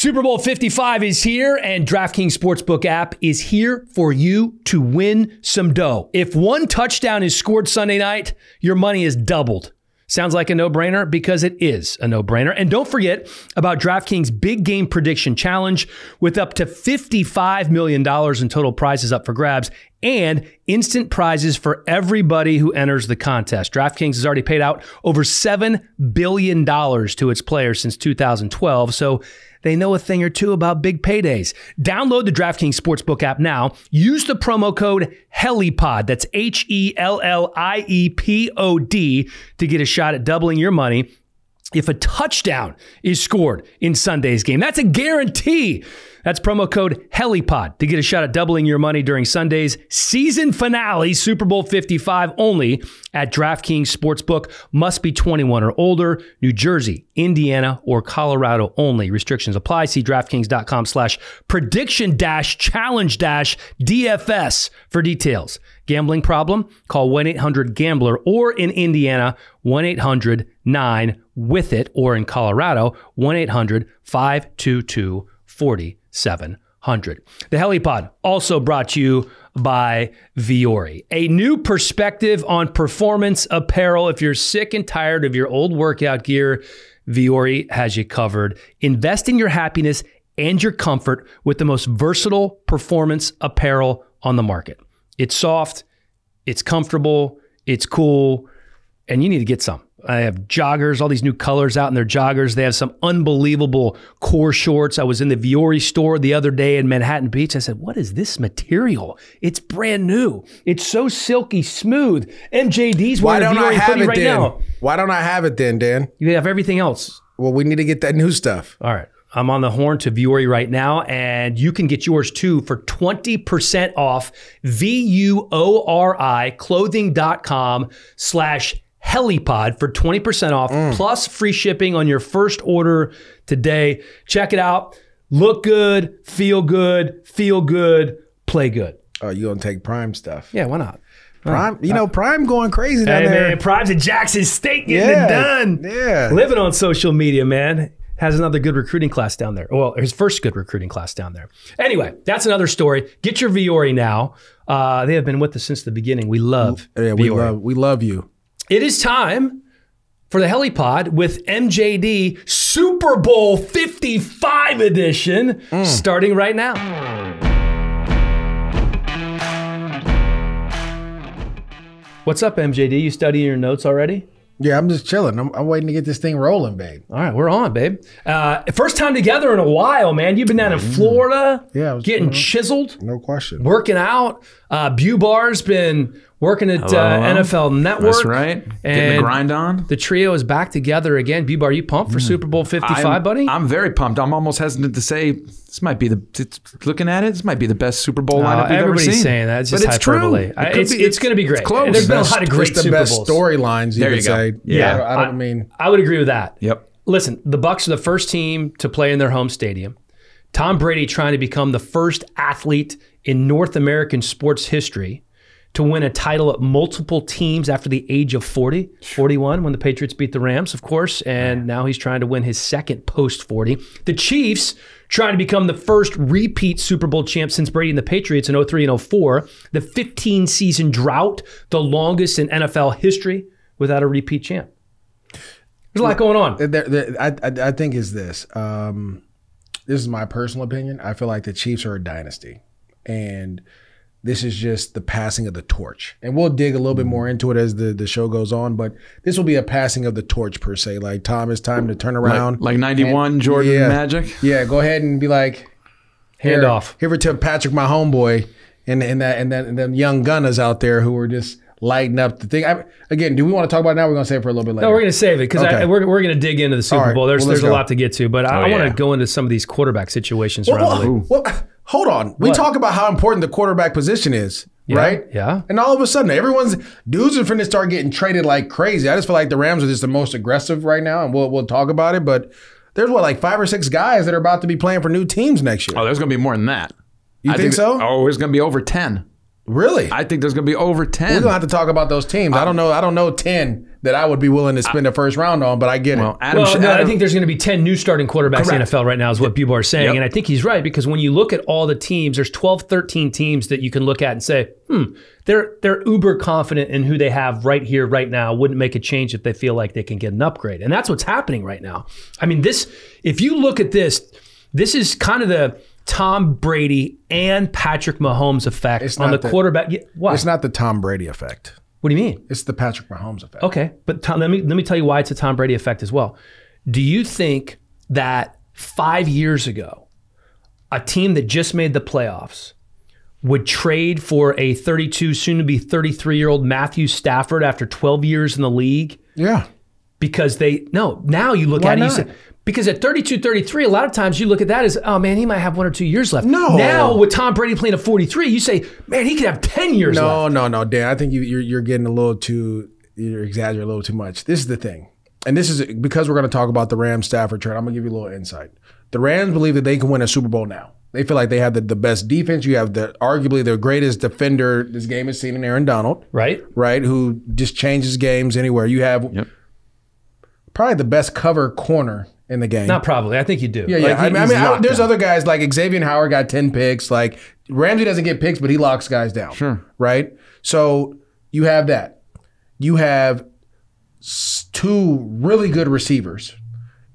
Super Bowl 55 is here, and DraftKings Sportsbook app is here for you to win some dough. If one touchdown is scored Sunday night, your money is doubled. Sounds like a no-brainer because it is a no-brainer. And don't forget about DraftKings Big Game Prediction Challenge with up to $55 million in total prizes up for grabs and instant prizes for everybody who enters the contest. DraftKings has already paid out over $7 billion to its players since 2012, so they know a thing or two about big paydays. Download the DraftKings Sportsbook app now. Use the promo code HELLIEPOD, that's HELLIEPOD, to get a shot at doubling your money if a touchdown is scored in Sunday's game. That's a guarantee. That's promo code HELLIEPOD to get a shot at doubling your money during Sunday's season finale, Super Bowl 55, only at DraftKings Sportsbook. Must be 21 or older. New Jersey, Indiana, or Colorado only. Restrictions apply. See DraftKings.com/prediction-challenge-DFS for details. Gambling problem? Call 1-800-GAMBLER, or in Indiana, 1-800-9-WITH-IT, or in Colorado, 1-800-522-4700. The HelliPod also brought to you by Vuori, a new perspective on performance apparel. If you're sick and tired of your old workout gear, Vuori has you covered. Invest in your happiness and your comfort with the most versatile performance apparel on the market. It's soft, it's comfortable, it's cool, and you need to get some. I have joggers, all these new colors out in their joggers. They have some unbelievable core shorts. I was in the Vuori store the other day in Manhattan Beach. I said, what is this material? It's brand new. It's so silky smooth. MJD's wearing a Vuori hoodie right now. Why don't I have it then, Dan? You have everything else. Well, we need to get that new stuff. All right. I'm on the horn to Vuori right now, and you can get yours too for 20% off. VUORI clothing.com/HelliPod for 20% off, plus free shipping on your first order today. Check it out. Look good, feel good, play good. Oh, you gonna take Prime stuff? Yeah, why not? Prime, Prime going crazy down there. Man, Prime's at Jackson State getting it done. Yeah. Living on social media, man. Has another good recruiting class down there. Well, his first good recruiting class down there. Anyway, that's another story. Get your Vuori now. They have been with us since the beginning. We love Vuori. We love you. It is time for the HelliPod with MJD Super Bowl 55 edition, starting right now. What's up, MJD? You studying your notes already? Yeah, I'm just chilling. I'm waiting to get this thing rolling, babe. All right, we're on, babe. First time together in a while, man. You've been down in Florida, getting chiseled. No question. Working out. Bubar's been working at NFL Network. That's right. Getting the grind on. The trio is back together again. Bubar, you pumped for Super Bowl 55, buddy? I'm very pumped. I'm almost hesitant to say this might be looking at it, this might be the best Super Bowl lineup we've ever seen. Everybody's saying that. It's just hyperbole. It's going to be great. It's close. There's been a lot of great Super Bowls. It's the best storylines, you could say. Yeah. I would agree with that. Yep. Listen, the Bucs are the first team to play in their home stadium. Tom Brady trying to become the first athlete in North American sports history to win a title at multiple teams after the age of 41, when the Patriots beat the Rams, of course, and now he's trying to win his second post-40. The Chiefs trying to become the first repeat Super Bowl champ since Brady and the Patriots in 03 and 04. The 15-season drought, the longest in NFL history without a repeat champ. There's a lot going on. I think is this. This is my personal opinion. I feel like the Chiefs are a dynasty, and this is just the passing of the torch. And we'll dig a little bit more into it as the show goes on, but this will be a passing of the torch per se. Like, Tom, it's time to turn around. Like 91 Jordan Magic? Yeah, go ahead and be like, hand off. Here to Patrick, my homeboy, and them young gunners out there who are just lighting up the thing. Again, do we want to talk about it now? We're going to save it for a little bit later. No, we're going to save it because we're going to dig into the Super Bowl. There's a lot to get to, but I want to go into some of these quarterback situations around the league. Hold on. We talk about how important the quarterback position is, right? Yeah. And all of a sudden, dudes are finna start getting traded like crazy. I just feel like the Rams are just the most aggressive right now, and we'll talk about it. But there's like 5 or 6 guys that are about to be playing for new teams next year. Oh, there's going to be more than that. You think so? There's going to be over 10. Really? I think there's going to be over 10. We're gonna have to talk about those teams. I don't know 10 that I would be willing to spend the first round on, but I get it. I think there's going to be 10 new starting quarterbacks in the NFL right now is what people are saying. Yep. And I think he's right because when you look at all the teams, there's 12, 13 teams that you can look at and say, they're uber confident in who they have right here, right now. Wouldn't make a change if they feel like they can get an upgrade. And that's what's happening right now. I mean, if you look at this is kind of the Tom Brady and Patrick Mahomes effect on the quarterback. What? It's not the Tom Brady effect. What do you mean? It's the Patrick Mahomes effect. Okay, but Tom, let me tell you why it's a Tom Brady effect as well. Do you think that 5 years ago, a team that just made the playoffs would trade for a 32, soon-to-be 33-year-old Matthew Stafford after 12 years in the league? Yeah. Because now you look at it, you say, because at 32, 33, a lot of times you look at that as, oh man, he might have 1 or 2 years left. No. Now with Tom Brady playing at 43, you say, man, he could have 10 years left. No, Dan. I think you're getting you're exaggerating a little too much. This is the thing. And this is because we're going to talk about the Rams Stafford trade. I'm going to give you a little insight. The Rams believe that they can win a Super Bowl now. They feel like they have the best defense. You have arguably the greatest defender this game has seen in Aaron Donald. Right. Who just changes games anywhere. You have probably the best cover corner in the game. Not probably. I think you do. Yeah. There's other guys like Xavier Howard got 10 picks. Like Ramsey doesn't get picks, but he locks guys down. Sure. Right? So you have that. You have 2 really good receivers.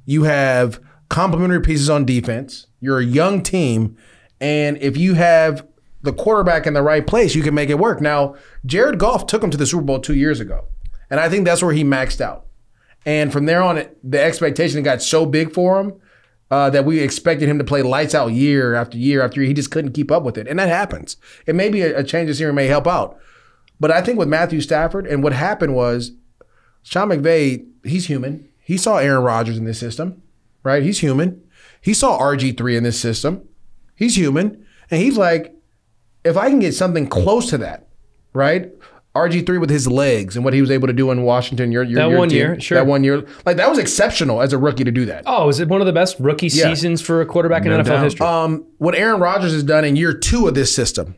You have complementary pieces on defense. You're a young team. And if you have the quarterback in the right place, you can make it work. Now, Jared Goff took him to the Super Bowl 2 years ago. And I think that's where he maxed out. And from there on, the expectation got so big for him that we expected him to play lights out year after year after year. He just couldn't keep up with it. And that happens. And maybe a change of scenery may help out. But I think with Matthew Stafford, and what happened was Sean McVay, he's human. He saw Aaron Rodgers in this system, right? He's human. He saw RG3 in this system. He's human. And he's like, if I can get something close to that, right? RG3 with his legs and what he was able to do in Washington. That 1 year, sure. That 1 year. Like, that was exceptional as a rookie to do that. Oh, is it one of the best rookie seasons for a quarterback in NFL history? What Aaron Rodgers has done in year 2 of this system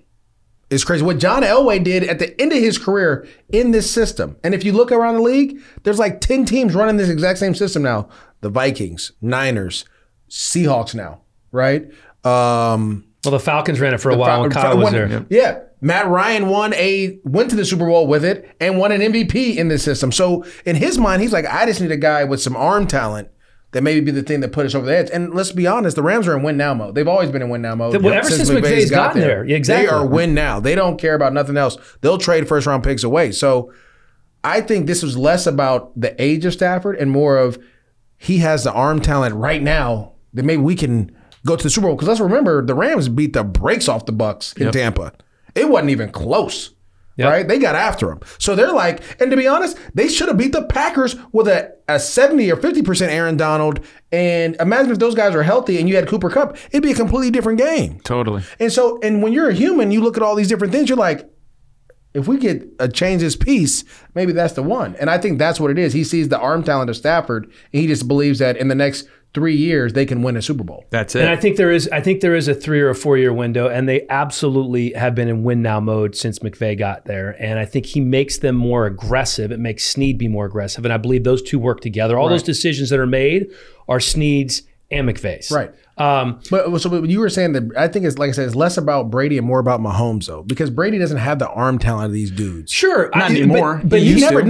is crazy. What John Elway did at the end of his career in this system. And if you look around the league, there's like 10 teams running this exact same system now. The Vikings, Niners, Seahawks now, right? Well, the Falcons ran it for a while when Kyle was there. Yeah. Matt Ryan went to the Super Bowl with it and won an MVP in this system. So in his mind, he's like, I just need a guy with some arm talent that maybe be the thing that put us over the edge. And let's be honest, the Rams are in win now mode. They've always been in win now mode. Ever since McVay's gotten there. Yeah, exactly. They are win now. They don't care about nothing else. They'll trade first round picks away. So I think this was less about the age of Stafford and more of he has the arm talent right now that maybe we can go to the Super Bowl. Because let's remember, the Rams beat the brakes off the Bucs in Tampa. It wasn't even close, right? They got after them. So they're like, and to be honest, they should have beat the Packers with a 70 or 50% Aaron Donald. And imagine if those guys are healthy and you had Cooper Kupp, it'd be a completely different game. Totally. And when you're a human, you look at all these different things, you're like, if we get a change this piece, maybe that's the one. And I think that's what it is. He sees the arm talent of Stafford, and he just believes that in the next 3 years they can win a Super Bowl. That's it. And I think there is a 3 or a 4 year window, and they absolutely have been in win now mode since McVay got there. And I think he makes them more aggressive. It makes Snead be more aggressive, and I believe those two work together. All those decisions that are made are Snead's and McVay's. Right. But you were saying that I think it's like I said, it's less about Brady and more about Mahomes though, because Brady doesn't have the arm talent of these dudes. Sure, not anymore. But he never.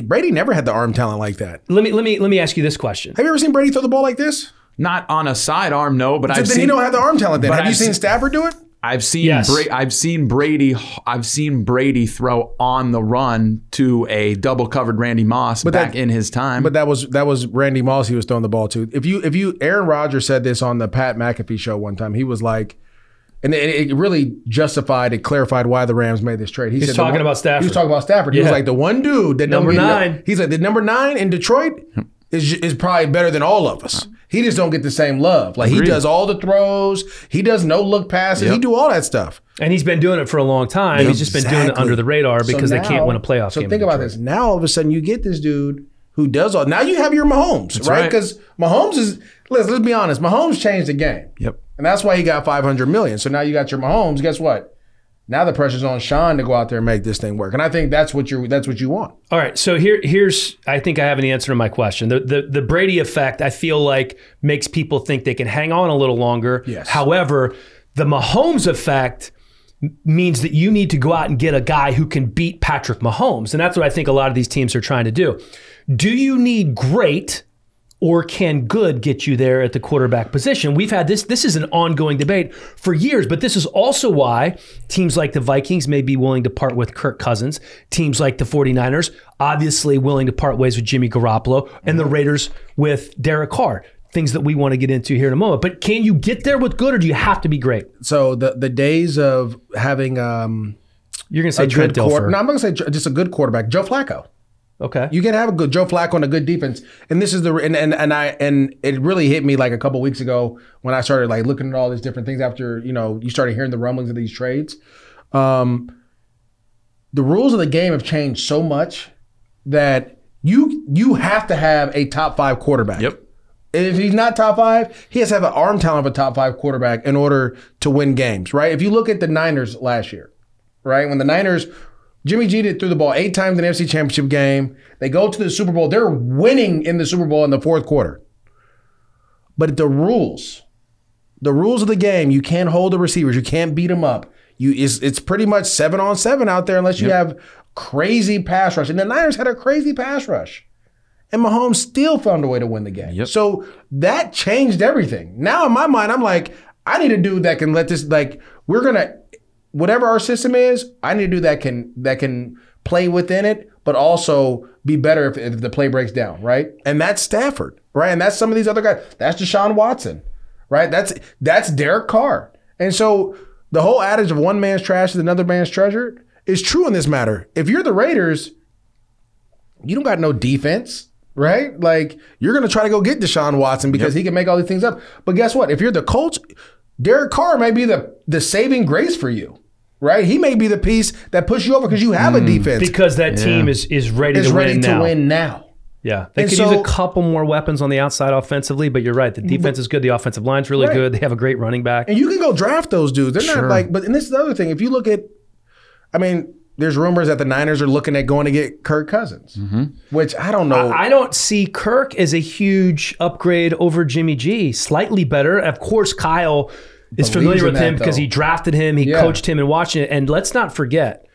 Brady never had the arm talent like that. Let me ask you this question. Have you ever seen Brady throw the ball like this? Not on a sidearm, no. But he don't have the arm talent. Then have you seen Stafford do it? I've seen Brady throw on the run to a double covered Randy Moss in his time. But that was Randy Moss he was throwing the ball to. If you Aaron Rodgers said this on the Pat McAfee show one time. He was like, and it really justified, it clarified why the Rams made this trade. He's talking about Stafford. He was talking about Stafford. He was like the one dude that number 9. He's like the number 9 in Detroit is probably better than all of us. He just don't get the same love. Like Agreed. He does all the throws. He does no look passes. He do all that stuff. And he's been doing it for a long time. He's just been doing it under the radar because they can't win a playoff game. So think about this. Now all of a sudden you get this dude who does all. Now you have your Mahomes, right? Because Mahomes is. Let's be honest. Mahomes changed the game. Yep. And that's why he got $500 million. So now you got your Mahomes. Guess what? Now the pressure's on Sean to go out there and make this thing work. And I think that's what you want. All right. So here's I think I have an answer to my question. The Brady effect, I feel like, makes people think they can hang on a little longer. Yes. However, the Mahomes effect means that you need to go out and get a guy who can beat Patrick Mahomes. And that's what I think a lot of these teams are trying to do. Do you need great, or can good get you there at the quarterback position? We've had this is an ongoing debate for years, but this is also why teams like the Vikings may be willing to part with Kirk Cousins, teams like the 49ers, obviously willing to part ways with Jimmy Garoppolo, and the Raiders with Derek Carr. Things that we want to get into here in a moment. But can you get there with good, or do you have to be great? So the days of having you're going to say Trent Dilfer. No, I'm going to say just a good quarterback, Joe Flacco. Okay. You can have a good Joe Flacco and a good defense. And this is and it really hit me like a couple weeks ago when I started like looking at all these different things after, you started hearing the rumblings of these trades. The rules of the game have changed so much that you have to have a top 5 quarterback. Yep. If he's not top 5, he has to have an arm talent of a top 5 quarterback in order to win games, right? If you look at the Niners last year, right? When the Niners, Jimmy G threw the ball 8 times in the NFC Championship game. They go to the Super Bowl. They're winning in the Super Bowl in the 4th quarter. But the rules of the game, you can't hold the receivers. You can't beat them up. It's pretty much 7-on-7 out there unless you have crazy pass rush. And the Niners had a crazy pass rush. And Mahomes still found a way to win the game. Yep. So that changed everything. Now in my mind, I'm like, I need a dude that can let this, like, whatever our system is, I need a dude that can play within it, but also be better if the play breaks down, right? And that's Stafford, right? And that's some of these other guys. That's Deshaun Watson, right? That's Derek Carr. And so the whole adage of one man's trash is another man's treasure is true in this matter. If you're the Raiders, you don't got no defense. Right? Like, you're going to try to go get Deshaun Watson because he can make all these things up. But guess what? If you're the Colts, Derek Carr may be the saving grace for you. Right? He may be the piece that pushes you over because you have a defense. Because that team is ready to win now. Yeah. They could use a couple more weapons on the outside offensively, but you're right. The defense is good. The offensive line's really good. They have a great running back. And you can go draft those dudes. They're not like, and this is the other thing. If you look at, there's rumors that the Niners are looking at going to get Kirk Cousins, which I don't know. I don't see Kirk as a huge upgrade over Jimmy G. Slightly better. Of course, Kyle is familiar with him because he drafted him, he coached him and watching it. And let's not forget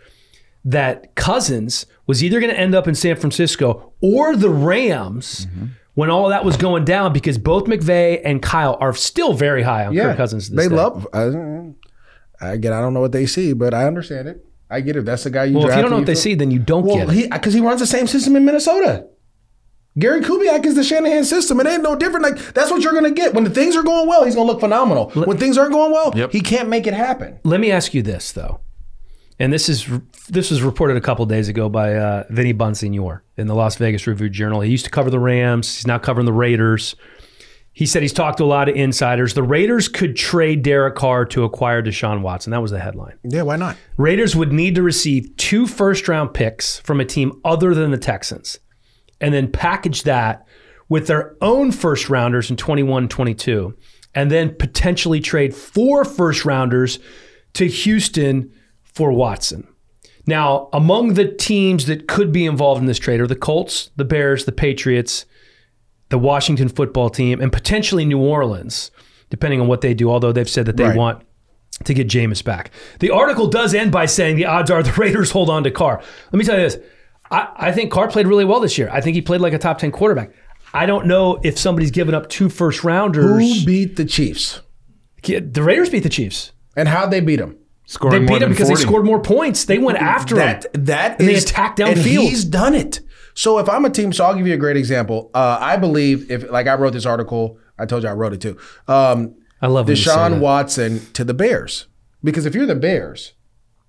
that Cousins was either going to end up in San Francisco or the Rams when all of that was going down, because both McVay and Kyle are still very high on Kirk Cousins this day. I don't know what they see, but I understand it. I get it. That's the guy you drafted. If you don't know what they see, then you don't get it. Because he runs the same system in Minnesota. Gary Kubiak is the Shanahan system. It ain't no different. Like, that's what you're going to get. When the things are going well, he's going to look phenomenal. When things aren't going well, he can't make it happen. Let me ask you this, though. And this was reported a couple of days ago by Vinny Bonsignore in the Las Vegas Review-Journal. He used to cover the Rams. He's now covering the Raiders. He said he's talked to a lot of insiders. The Raiders could trade Derek Carr to acquire Deshaun Watson. That was the headline. Yeah, why not? Raiders would need to receive 2 first-round picks from a team other than the Texans, and then package that with their own first-rounders in 21, 22, and then potentially trade 4 first-rounders to Houston for Watson. Now, among the teams that could be involved in this trade are the Colts, the Bears, the Patriots, the Washington football team, and potentially New Orleans, depending on what they do, although they've said that they want to get Jameis back. The article does end by saying the odds are the Raiders hold on to Carr. Let me tell you this. I think Carr played really well this year. I think he played like a top 10 quarterback. I don't know if somebody's given up 2 first-rounders. Who beat the Chiefs? The Raiders beat the Chiefs. And how'd they beat them? They beat them because 40. They scored more points. They went after him. And they attacked downfield. And he's done it. So if I'm a team, so I'll give you a great example. I believe I wrote this article, I told you I wrote it too. I love Deshaun Watson to the Bears. Because if you're the Bears,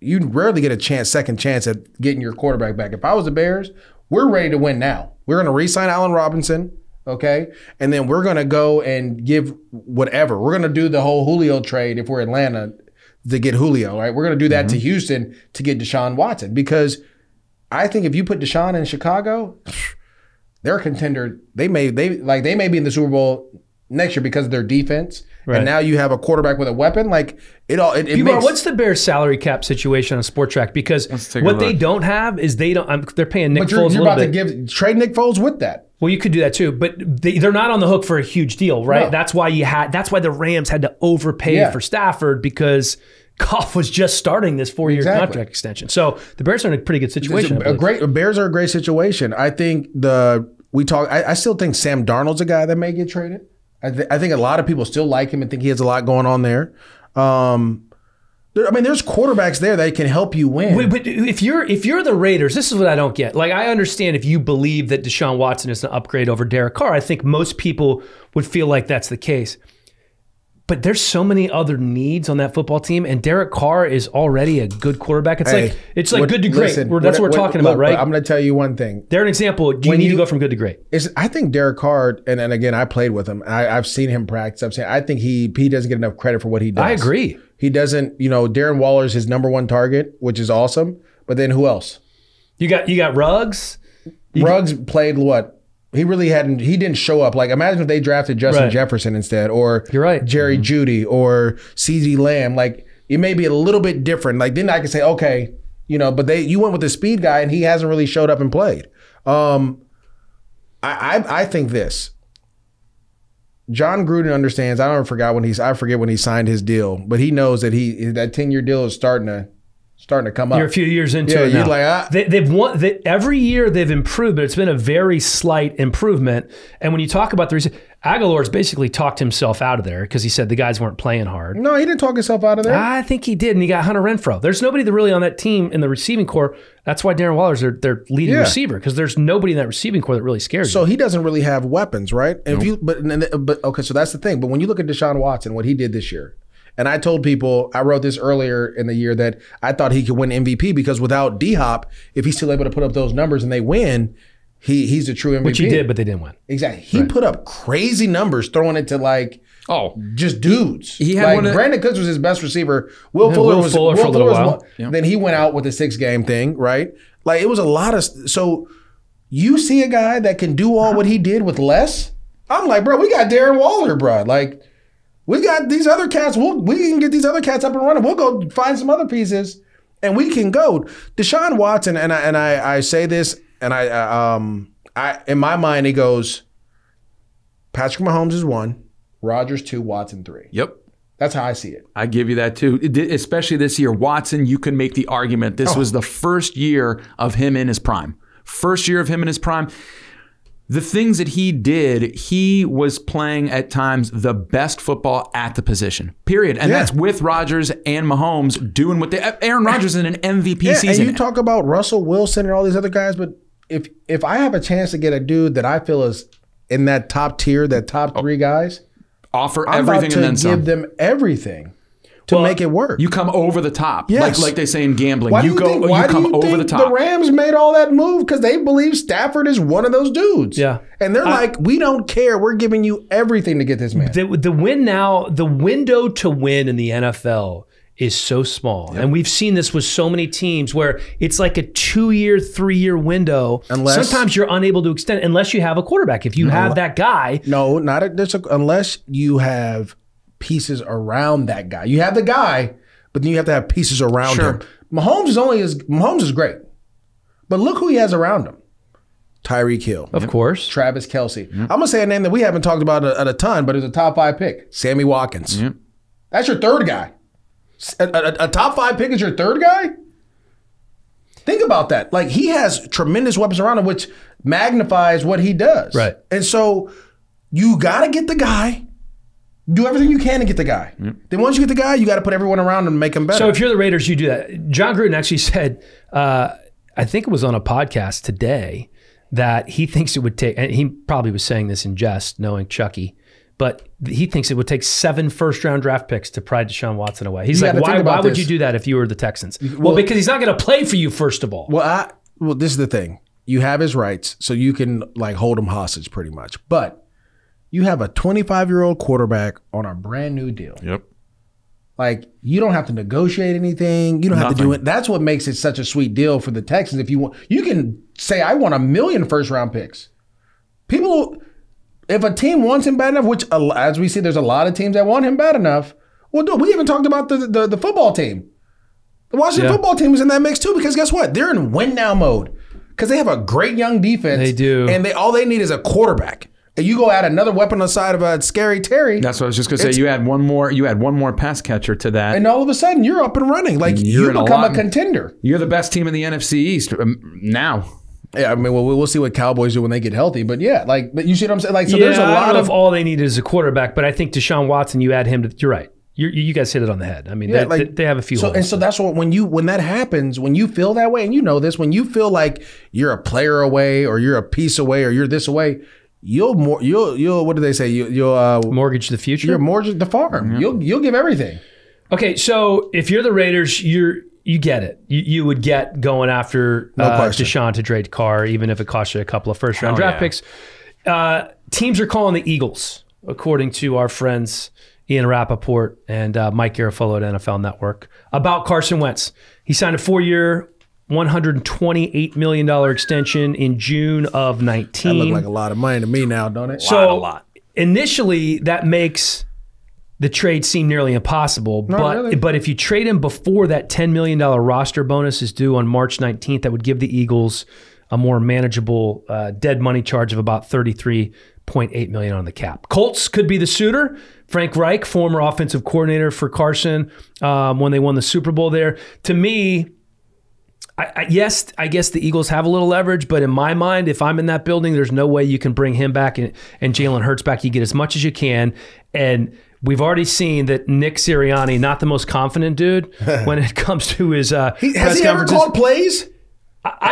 you rarely get a second chance at getting your quarterback back. If I was the Bears, we're ready to win now. We're going to re-sign Allen Robinson, okay? And then we're going to go and give whatever. We're going to do the whole Julio trade if we're Atlanta to get Julio, right? We're going to do that to Houston to get Deshaun Watson, because I think if you put Deshaun in Chicago, they're a contender. They may be in the Super Bowl next year because of their defense. Right. And now you have a quarterback with a weapon. Like it makes. What's the Bears salary cap situation on Sport Track? Because what they don't have is they're paying Nick Foles. You're about to trade Nick Foles with that. Well, you could do that too, but they're not on the hook for a huge deal, right? No. That's why the Rams had to overpay for Stafford because Goff was just starting this 4-year contract extension. So the Bears are in a pretty good situation. Bears are a great situation. I think I still think Sam Darnold's a guy that may get traded. I think a lot of people still like him and think he has a lot going on there. There's quarterbacks there that can help you win. But if you're the Raiders, this is what I don't get. Like, I understand if you believe that Deshaun Watson is an upgrade over Derek Carr. I think most people would feel like that's the case. But there's so many other needs on that football team, and Derek Carr is already a good quarterback. It's like good to great. That's what we're talking about, right? I'm going to tell you one thing. They're an example. You need to go from good to great. I think Derek Carr, and again, I played with him. I've seen him practice. I think he doesn't get enough credit for what he does. I agree. He doesn't. Darren Waller's his number one target, which is awesome. But then who else? You got Ruggs. Ruggs played what? He really hadn't. He didn't show up. Like, imagine if they drafted Justin Jefferson instead, or Jerry Jeudy, or CeeDee Lamb. Like, it may be a little bit different. Like, then I could say, okay, but you went with the speed guy, and he hasn't really showed up and played. I think this. John Gruden understands. I forget when he signed his deal, but he knows that that 10-year deal is starting to come up. You're a few years into it now. You're like, they've won. Every year they've improved, but it's been a very slight improvement. And when you talk about the reason, Aguilar's basically talked himself out of there because he said the guys weren't playing hard. No, he didn't talk himself out of there. I think he did, and he got Hunter Renfrow. There's nobody that really on that team in the receiving corps. That's why Darren Waller's their leading receiver, because there's nobody in that receiving corps that really scares you. So he doesn't really have weapons, right? And but okay, so that's the thing. But when you look at Deshaun Watson, what he did this year. And I told people, I wrote this earlier in the year, that I thought he could win MVP because without D-Hop, if he's still able to put up those numbers and they win, he's the true MVP. Which he did, but they didn't win. Exactly. He put up crazy numbers throwing it to just dudes. He had Brandon Cooks was his best receiver. Will Fuller was for a little while. Then he went out with the 6-game thing, right? Like, it was a lot of. So you see a guy that can do all what he did with less. I'm like, bro, we got Darren Waller, bro. Like, we got these other cats. We can get these other cats up and running. We'll go find some other pieces, and we can go. Deshaun Watson, and I say this, and I in my mind, he goes, Patrick Mahomes is 1, Rodgers 2, Watson 3. Yep. That's how I see it. I give you that too. Especially this year. Watson, you can make the argument this was the first year of him in his prime. First year of him in his prime. The things that he did, he was playing at times the best football at the position, period. And that's with Rodgers and Mahomes doing what Aaron Rodgers in an MVP season. And you talk about Russell Wilson and all these other guys, but if I have a chance to get a dude that I feel is in that top tier, that top 3 guys, offer everything and then some. Give them everything to make it work. You come over the top. Yes. Like they say in gambling. Why you come over the top. The Rams made all that move because they believe Stafford is one of those dudes. Yeah. And they're like, we don't care. We're giving you everything to get this man. The win now, the window to win in the NFL is so small. Yep. And we've seen this with so many teams where it's like a 2-year, 3-year window. Sometimes you're unable to extend unless you have a quarterback. If you have that guy. No, unless you have pieces around that guy. You have the guy, but then you have to have pieces around him. Mahomes is great. But look who he has around him. Tyreek Hill. Of course. Travis Kelce. I'm going to say a name that we haven't talked about a ton, but it's a top 5 pick. Sammy Watkins. That's your third guy. A top 5 pick is your third guy? Think about that. Like, he has tremendous weapons around him, which magnifies what he does. Right. And so you got to get the guy. Do everything you can to get the guy. Then once you get the guy, you got to put everyone around him and make him better. So if you're the Raiders, you do that. John Gruden actually said, I think it was on a podcast today, that he thinks it would take, and he probably was saying this in jest, knowing Chucky, but he thinks it would take 7 first-round draft picks to pry Deshaun Watson away. He's like, why would you do that if you were the Texans? Well, because he's not going to play for you, first of all. Well, this is the thing. You have his rights, so you can hold him hostage pretty much. But you have a 25-year-old quarterback on a brand new deal. Yep. Like, you don't have to negotiate anything. You don't have to do it. That's what makes it such a sweet deal for the Texans. If you want, you can say, I want 1 million first-round picks. People, If a team wants him bad enough, which as we see, there's a lot of teams that want him bad enough. Well, we even talked about the football team. The Washington football team is in that mix too, because guess what? They're in win now mode because they have a great young defense. They do, and all they need is a quarterback. And you go add another weapon on the side of Scary Terry. That's what I was just gonna say. You add one more pass catcher to that, and all of a sudden you're up and running. Like you become a contender. You're the best team in the NFC East now. Yeah, I mean, well, we'll see what Cowboys do when they get healthy. But yeah, but you see what I'm saying? Like, so there's a lot I don't know if all they need is a quarterback, but I think Deshaun Watson, you add him to. You're right. You guys hit it on the head. I mean, they have a few. So, and so that's what when that happens, when you feel that way, and you know this, when you feel like you're a player away, or you're a piece away, or you're this away. You'll what do they say? You'll mortgage the future. You'll mortgage the farm. Mm-hmm. You'll give everything. Okay, so if you're the Raiders, you get it. You would get going after Deshaun to trade Carr, even if it costs you a couple of first round draft picks. Teams are calling the Eagles, according to our friends Ian Rappaport and Mike Garafolo at NFL Network, about Carson Wentz. He signed a 4-year. $128 million extension in June of 19. That look like a lot of money to me now, don't it? So a lot. Initially, that makes the trade seem nearly impossible. But if you trade him before that $10 million roster bonus is due on March 19th, that would give the Eagles a more manageable dead money charge of about $33.8 million on the cap. Colts could be the suitor. Frank Reich, former offensive coordinator for Carson, when they won the Super Bowl there. To me, I guess the Eagles have a little leverage, but in my mind, if I'm in that building, there's no way you can bring him back and Jalen Hurts back. You get as much as you can. And we've already seen that Nick Sirianni, not the most confident dude when it comes to his has he ever called plays?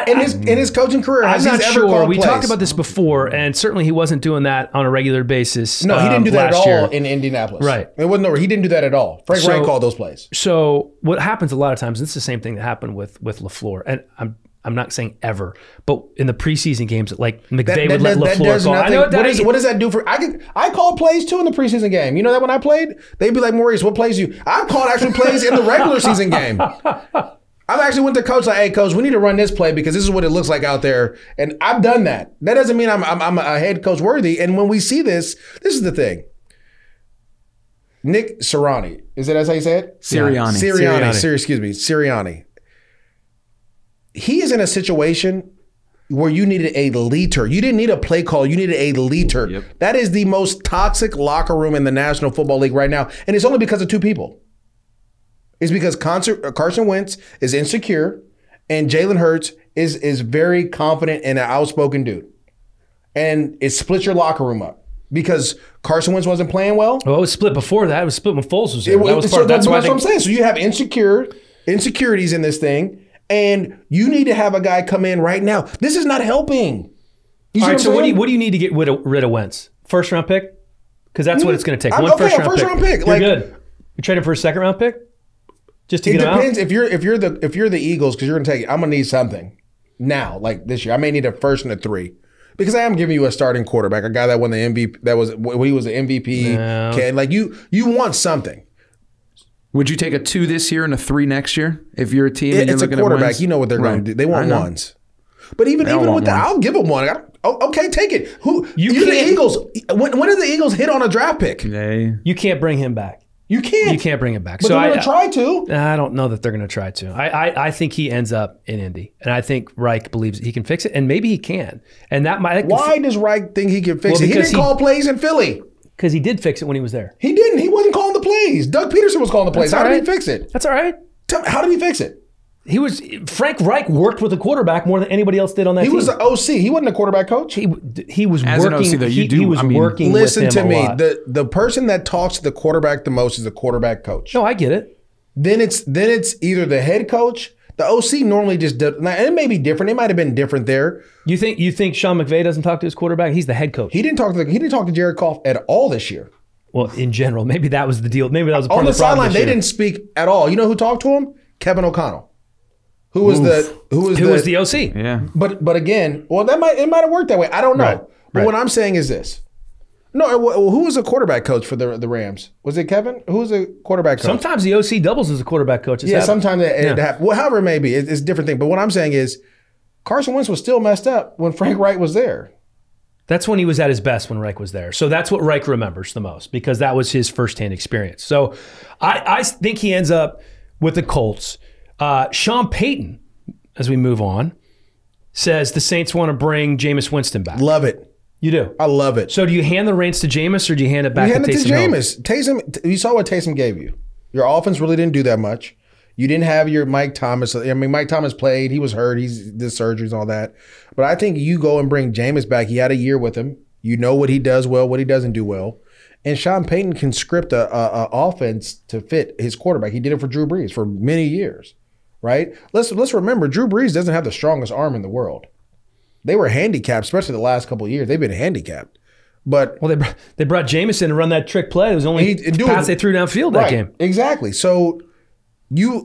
In his coaching career, I'm not sure. We talked about this before, and certainly he wasn't doing that on a regular basis. No, he didn't do that at all in Indianapolis. Right. It wasn't over. He didn't do that at all. Frank Reich called those plays. So what happens a lot of times, and it's the same thing that happened with LaFleur, and I'm not saying ever, but in the preseason games, like McVay would let LaFleur call. I know what does that do for? I call plays too in the preseason game. You know that when I played, they'd be like, Maurice, what plays you? I called actually plays in the regular season game. I've actually went to coach like, hey, coach, we need to run this play because this is what it looks like out there. And I've done that. That doesn't mean I'm a head coach worthy. And when we see this is the thing. Nick Sirianni. Is it as I say it? Sirianni. He is in a situation where you needed a leader. You didn't need a play call. You needed a leader. Yep. That is the most toxic locker room in the National Football League right now. And it's only because of two people. It's because Carson Wentz is insecure and Jalen Hurts is very confident and an outspoken dude. And it split your locker room up because Carson Wentz wasn't playing well. Well, it was split before that. It was split when Foles was there. That's what I'm saying. So you have insecurities in this thing, and you need to have a guy come in right now. This is not helping. All right, so what do you need to get rid of Wentz? First round pick? Because that's what it's going to take. First round pick. You're good. You're trading for a second round pick? Just to get him out? It depends. If you're the Eagles, because you're going to take it, I'm going to need something now, like this year. I may need a first and a 3 because I am giving you a starting quarterback, a guy that won the MVP. That was when he was the MVP. No. Okay, like you want something. Would you take a 2 this year and a 3 next year if you're a team? And it's you're a quarterback. You know what they're going to do. They want ones. But even with that, I'll give him one. Okay, take it. You're the Eagles. When did the Eagles hit on a draft pick? You can't bring him back. You can't bring him back. But they're going to try to. I don't know that they're going to try to. I think he ends up in Indy, and I think Reich believes he can fix it, and maybe he can. And that might. Why does Reich think he can fix it? He didn't call plays in Philly. Because he did fix it when he was there. He didn't. He wasn't calling the plays. Doug Peterson was calling the plays. How did he fix it? That's all right. Tell me, how did he fix it? Frank Reich worked with the quarterback more than anybody else did on that team. He was the OC. He wasn't a quarterback coach. He was as working. An OC, though, he was working. Listen with him to me. a lot. The person that talks to the quarterback the most is the quarterback coach. No, I get it. Then it's either the head coach. The OC normally just does. And it may be different. It might have been different there. You think Sean McVay doesn't talk to his quarterback? He's the head coach. He didn't talk to Jared Goff at all this year. Well, in general, maybe that was the deal. Maybe that was part on of the problem. On the sideline, they didn't speak at all. You know who talked to him? Kevin O'Connell. Who was the OC? Yeah. But again, well, it might have worked that way. I don't know. Right. But what I'm saying is this. No, who was the quarterback coach for the Rams? Was it Kevin? Who was the quarterback coach? Sometimes the OC doubles as a quarterback coach. Sometimes it happens. Well, however it may be, it's a different thing. But what I'm saying is Carson Wentz was still messed up when Frank Reich was there. That's when he was at his best when Reich was there. So that's what Reich remembers the most because that was his firsthand experience. So I think he ends up with the Colts. Sean Payton, as we move on, says the Saints want to bring Jameis Winston back. Love it. You do? I love it. So do you hand the reins to Jameis or do you hand it back to Taysom? You hand it to Jameis. Taysom, you saw what Taysom gave you. Your offense really didn't do that much. You didn't have your Mike Thomas. I mean, Mike Thomas played. He was hurt. He's did surgeries, all that. But I think you go and bring Jameis back. He had a year with him. You know what he does well, what he doesn't do well. And Sean Payton can script a offense to fit his quarterback. He did it for Drew Brees for many years, right? Let's remember, Drew Brees doesn't have the strongest arm in the world. They were handicapped, especially the last couple of years. They've been handicapped. But they brought Jameis in to run that trick play. It was only pass they threw downfield that game. Exactly. So I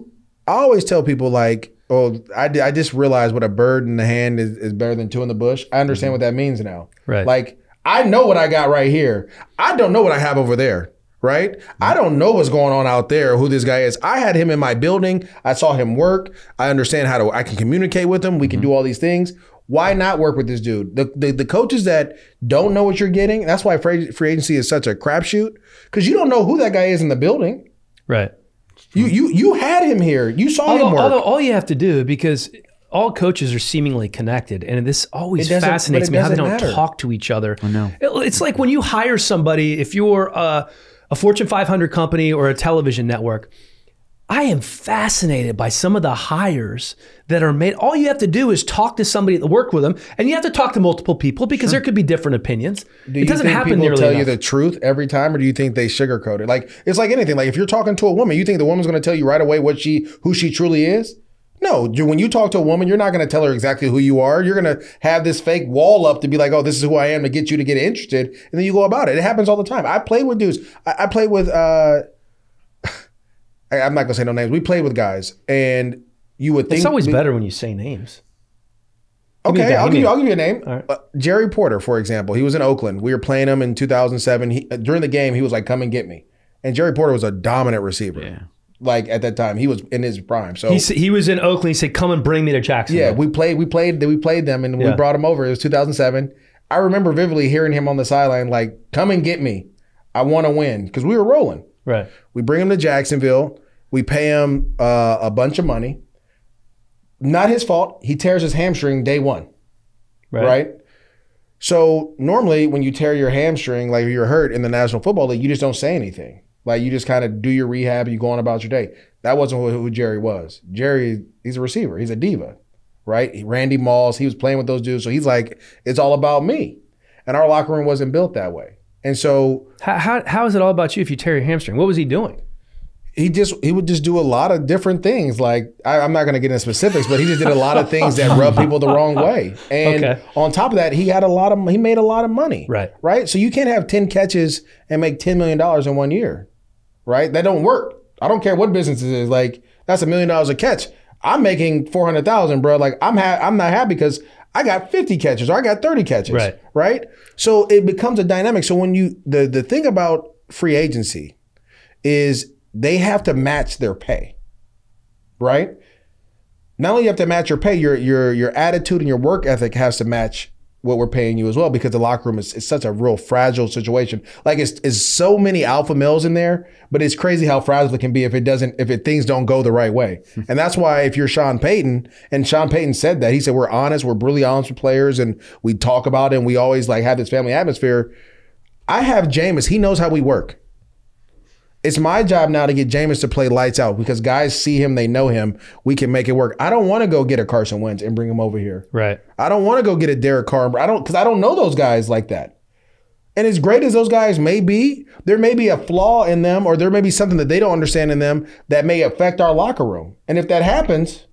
always tell people like, oh, I just realized what a bird in the hand is better than two in the bush. I understand what that means now. Right. Like, I know what I got right here. I don't know what I have over there. Right? I don't know what's going on out there, who this guy is. I had him in my building. I saw him work. I understand I can communicate with him. We can do all these things. Why not work with this dude? The coaches that don't know what you're getting, that's why free agency is such a crapshoot, because you don't know who that guy is in the building. Right. You had him here. You saw him work. Although all you have to do, because all coaches are seemingly connected, and this always fascinates me how they don't talk to each other. I know. It's like when you hire somebody, if you're a Fortune 500 company or a television network, I am fascinated by some of the hires that are made. All you have to do is talk to somebody that worked with them, and you have to talk to multiple people because there could be different opinions. It doesn't happen nearly enough. Do you think people tell you the truth every time, or do you think they sugarcoat it? Like, it's like anything. Like, if you're talking to a woman, you think the woman's going to tell you right away who she truly is? No. When you talk to a woman, you're not going to tell her exactly who you are. You're going to have this fake wall up to be like, oh, this is who I am, to get you to get interested, and then you go about it. It happens all the time. I played with dudes. I played with I'm not gonna say no names. We played with guys, and you would think it's always better when you say names. Okay, I'll give you a name. All right. Jerry Porter, for example. He was in Oakland. We were playing him in 2007. During the game, he was like, "Come and get me." And Jerry Porter was a dominant receiver. Yeah. Like at that time, he was in his prime. So he was in Oakland. He said, "Come and bring me to Jacksonville." Yeah, we played them, and we brought him over. It was 2007. I remember vividly hearing him on the sideline, like, "Come and get me. I want to win," because we were rolling. Right. We bring him to Jacksonville. We pay him a bunch of money. Not his fault. He tears his hamstring day one. Right? So normally when you tear your hamstring, like if you're hurt in the National Football League, you just don't say anything. Like you just kind of do your rehab and you go on about your day. That wasn't who Jerry was. Jerry, he's a receiver. He's a diva. Right? Randy Moss, he was playing with those dudes. So he's like, it's all about me. And our locker room wasn't built that way. And so how is it all about you if you tear your hamstring? What was he doing? He would just do a lot of different things. Like I'm not going to get into specifics, but he just did a lot of things that rub people the wrong way. And on top of that, he made a lot of money. Right. So you can't have 10 catches and make $10 million in 1 year. Right. That don't work. I don't care what business it is. Like that's $1 million a catch. I'm making 400,000, bro. Like I'm not happy because I got 50 catches or I got 30 catches. Right. So it becomes a dynamic. So when the thing about free agency is they have to match their pay, right? Not only you have to match your pay, your attitude and your work ethic has to match what we're paying you as well, because the locker room is such a real fragile situation. Like it's so many alpha males in there, but it's crazy how fragile it can be if things don't go the right way. And that's why if you're Sean Payton, and Sean Payton said that, he said, we're honest, we're really honest with players, and we talk about it, and we always like have this family atmosphere. I have Jameis, he knows how we work. It's my job now to get Jameis to play lights out because guys see him, they know him. We can make it work. I don't want to go get a Carson Wentz and bring him over here. Right. I don't want to go get a Derek Carr. Because I don't know those guys like that. And as great as those guys may be, there may be a flaw in them, or there may be something that they don't understand in them that may affect our locker room. And if that happens,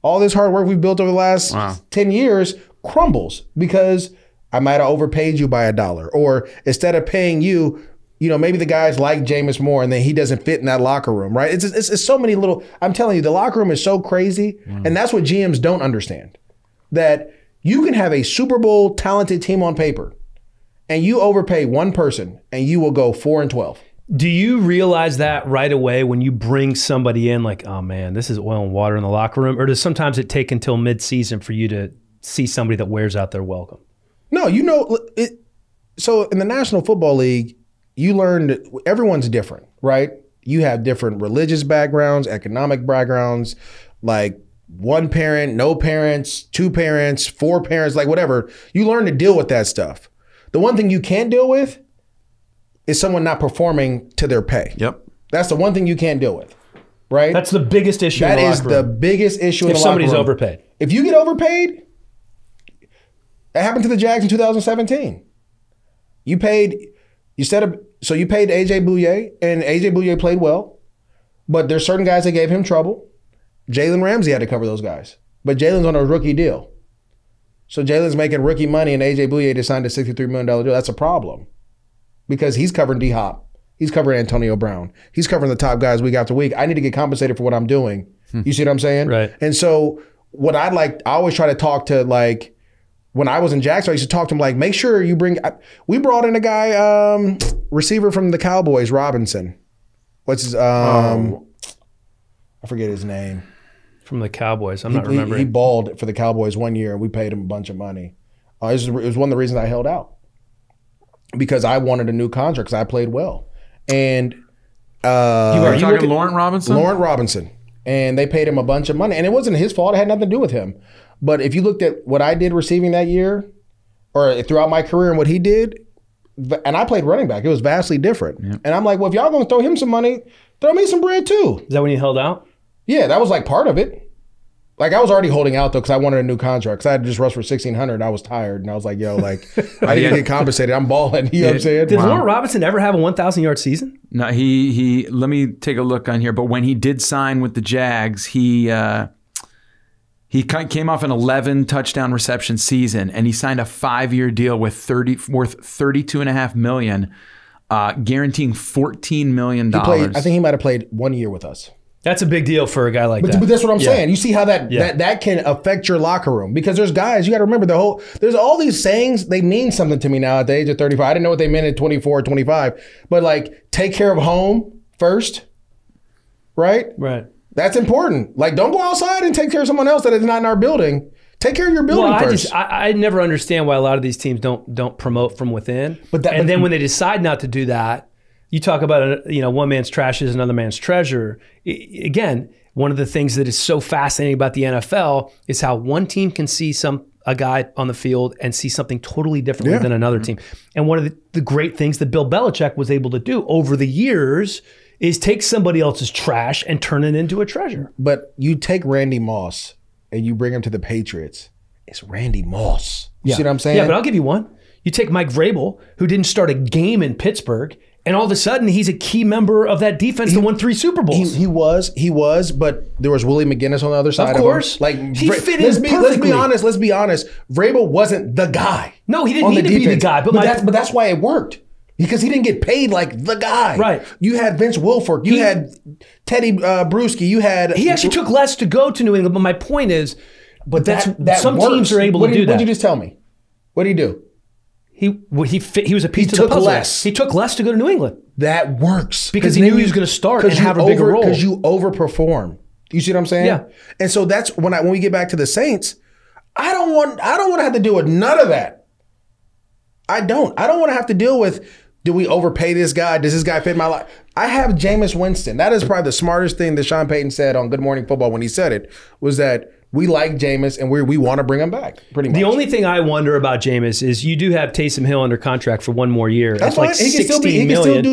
all this hard work we've built over the last 10 years crumbles because I might have overpaid you by $1, or instead of paying you, maybe the guys like Jameis more and then he doesn't fit in that locker room, right? It's so many little, I'm telling you, the locker room is so crazy. And that's what GMs don't understand. That you can have a Super Bowl talented team on paper and you overpay one person and you will go 4-12. Do you realize that right away when you bring somebody in like, oh man, this is oil and water in the locker room? Or does sometimes it take until mid-season for you to see somebody that wears out their welcome? No, you know, so in the National Football League, you learn that everyone's different, right? You have different religious backgrounds, economic backgrounds, like one parent, no parents, two parents, four parents, like whatever. You learn to deal with that stuff. The one thing you can't deal with is someone not performing to their pay. Yep. That's the one thing you can't deal with, right? That's the biggest issue in the locker room. That is the biggest issue in the locker room. If somebody's overpaid. If you get overpaid, that happened to the Jags in 2017. You paid AJ Bouye, and AJ Bouye played well, but there's certain guys that gave him trouble. Jalen Ramsey had to cover those guys, but Jalen's on a rookie deal. So Jalen's making rookie money, and AJ Bouye just signed a $63 million deal. That's a problem because he's covering D-Hop. He's covering Antonio Brown. He's covering the top guys week after week. I need to get compensated for what I'm doing. You see what I'm saying? Right. And so what I always try to talk to, like, when I was in Jacksonville, I used to talk to him like, make sure you bring. We brought in a guy, receiver from the Cowboys, Robinson. What's his? I forget his name. From the Cowboys, I'm not remembering. He balled for the Cowboys one year, and we paid him a bunch of money. It was one of the reasons I held out because I wanted a new contract because I played well. And you talking Laurent Robinson? Laurent Robinson, and they paid him a bunch of money, and it wasn't his fault. It had nothing to do with him. But if you looked at what I did receiving that year or throughout my career and what he did, and I played running back, it was vastly different. Yep. And I'm like, well, if y'all going to throw him some money, throw me some bread too. Is that when you held out? Yeah, that was like part of it. Like I was already holding out though because I wanted a new contract because I had just rushed for 1,600. I was tired and I was like, yo, like I need to get compensated. I'm balling. You know what I'm saying? Did Laurent Robinson ever have a 1,000-yard season? No, he. Let me take a look on here. But when he did sign with the Jags, he came off an 11 touchdown reception season, and he signed a 5-year deal worth $32.5 million, guaranteeing $14 million. I think he might have played 1 year with us. That's a big deal for a guy like that. But that's what I'm saying. You see how that can affect your locker room because there's guys, you got to remember there's all these sayings, they mean something to me now at the age of 35. I didn't know what they meant at 24, 25, but like take care of home first, right? Right. That's important. Like don't go outside and take care of someone else that is not in our building. Take care of your building first. I never understand why a lot of these teams don't promote from within. And then when they decide not to do that, you talk about, one man's trash is another man's treasure. Again, one of the things that is so fascinating about the NFL is how one team can see a guy on the field and see something totally differently than another team. And one of the great things that Bill Belichick was able to do over the years is take somebody else's trash and turn it into a treasure. But you take Randy Moss and you bring him to the Patriots. It's Randy Moss. You see what I'm saying? Yeah, but I'll give you one. You take Mike Vrabel, who didn't start a game in Pittsburgh, and all of a sudden, he's a key member of that defense that won 3 Super Bowls. He was, but there was Willie McGinnis on the other side of him. Of course. Like, he fit in perfectly. Let's be honest. Vrabel wasn't the guy. No, he didn't need to be the guy. But that's why it worked. Because he didn't get paid like the guy. Right. You had Vince Wilfork. You had Teddy Bruschi. You had... He actually took less to go to New England, but my point is, that some works. teams are able to do that. What did you just tell me? What did he do? He was a piece of the puzzle. He took less to go to New England. That works. Because he knew he was going to start and have a bigger role. Because you overperform. You see what I'm saying? Yeah. And so that's when we get back to the Saints, I don't want to have to deal with none of that. I don't want to have to deal with, do we overpay this guy? Does this guy fit my life? I have Jameis Winston. That is probably the smartest thing that Sean Payton said on Good Morning Football when he said it, was that we like Jameis and we want to bring him back, pretty much. The only thing I wonder about Jameis is you do have Taysom Hill under contract for 1 more year. That's like fine. He can still do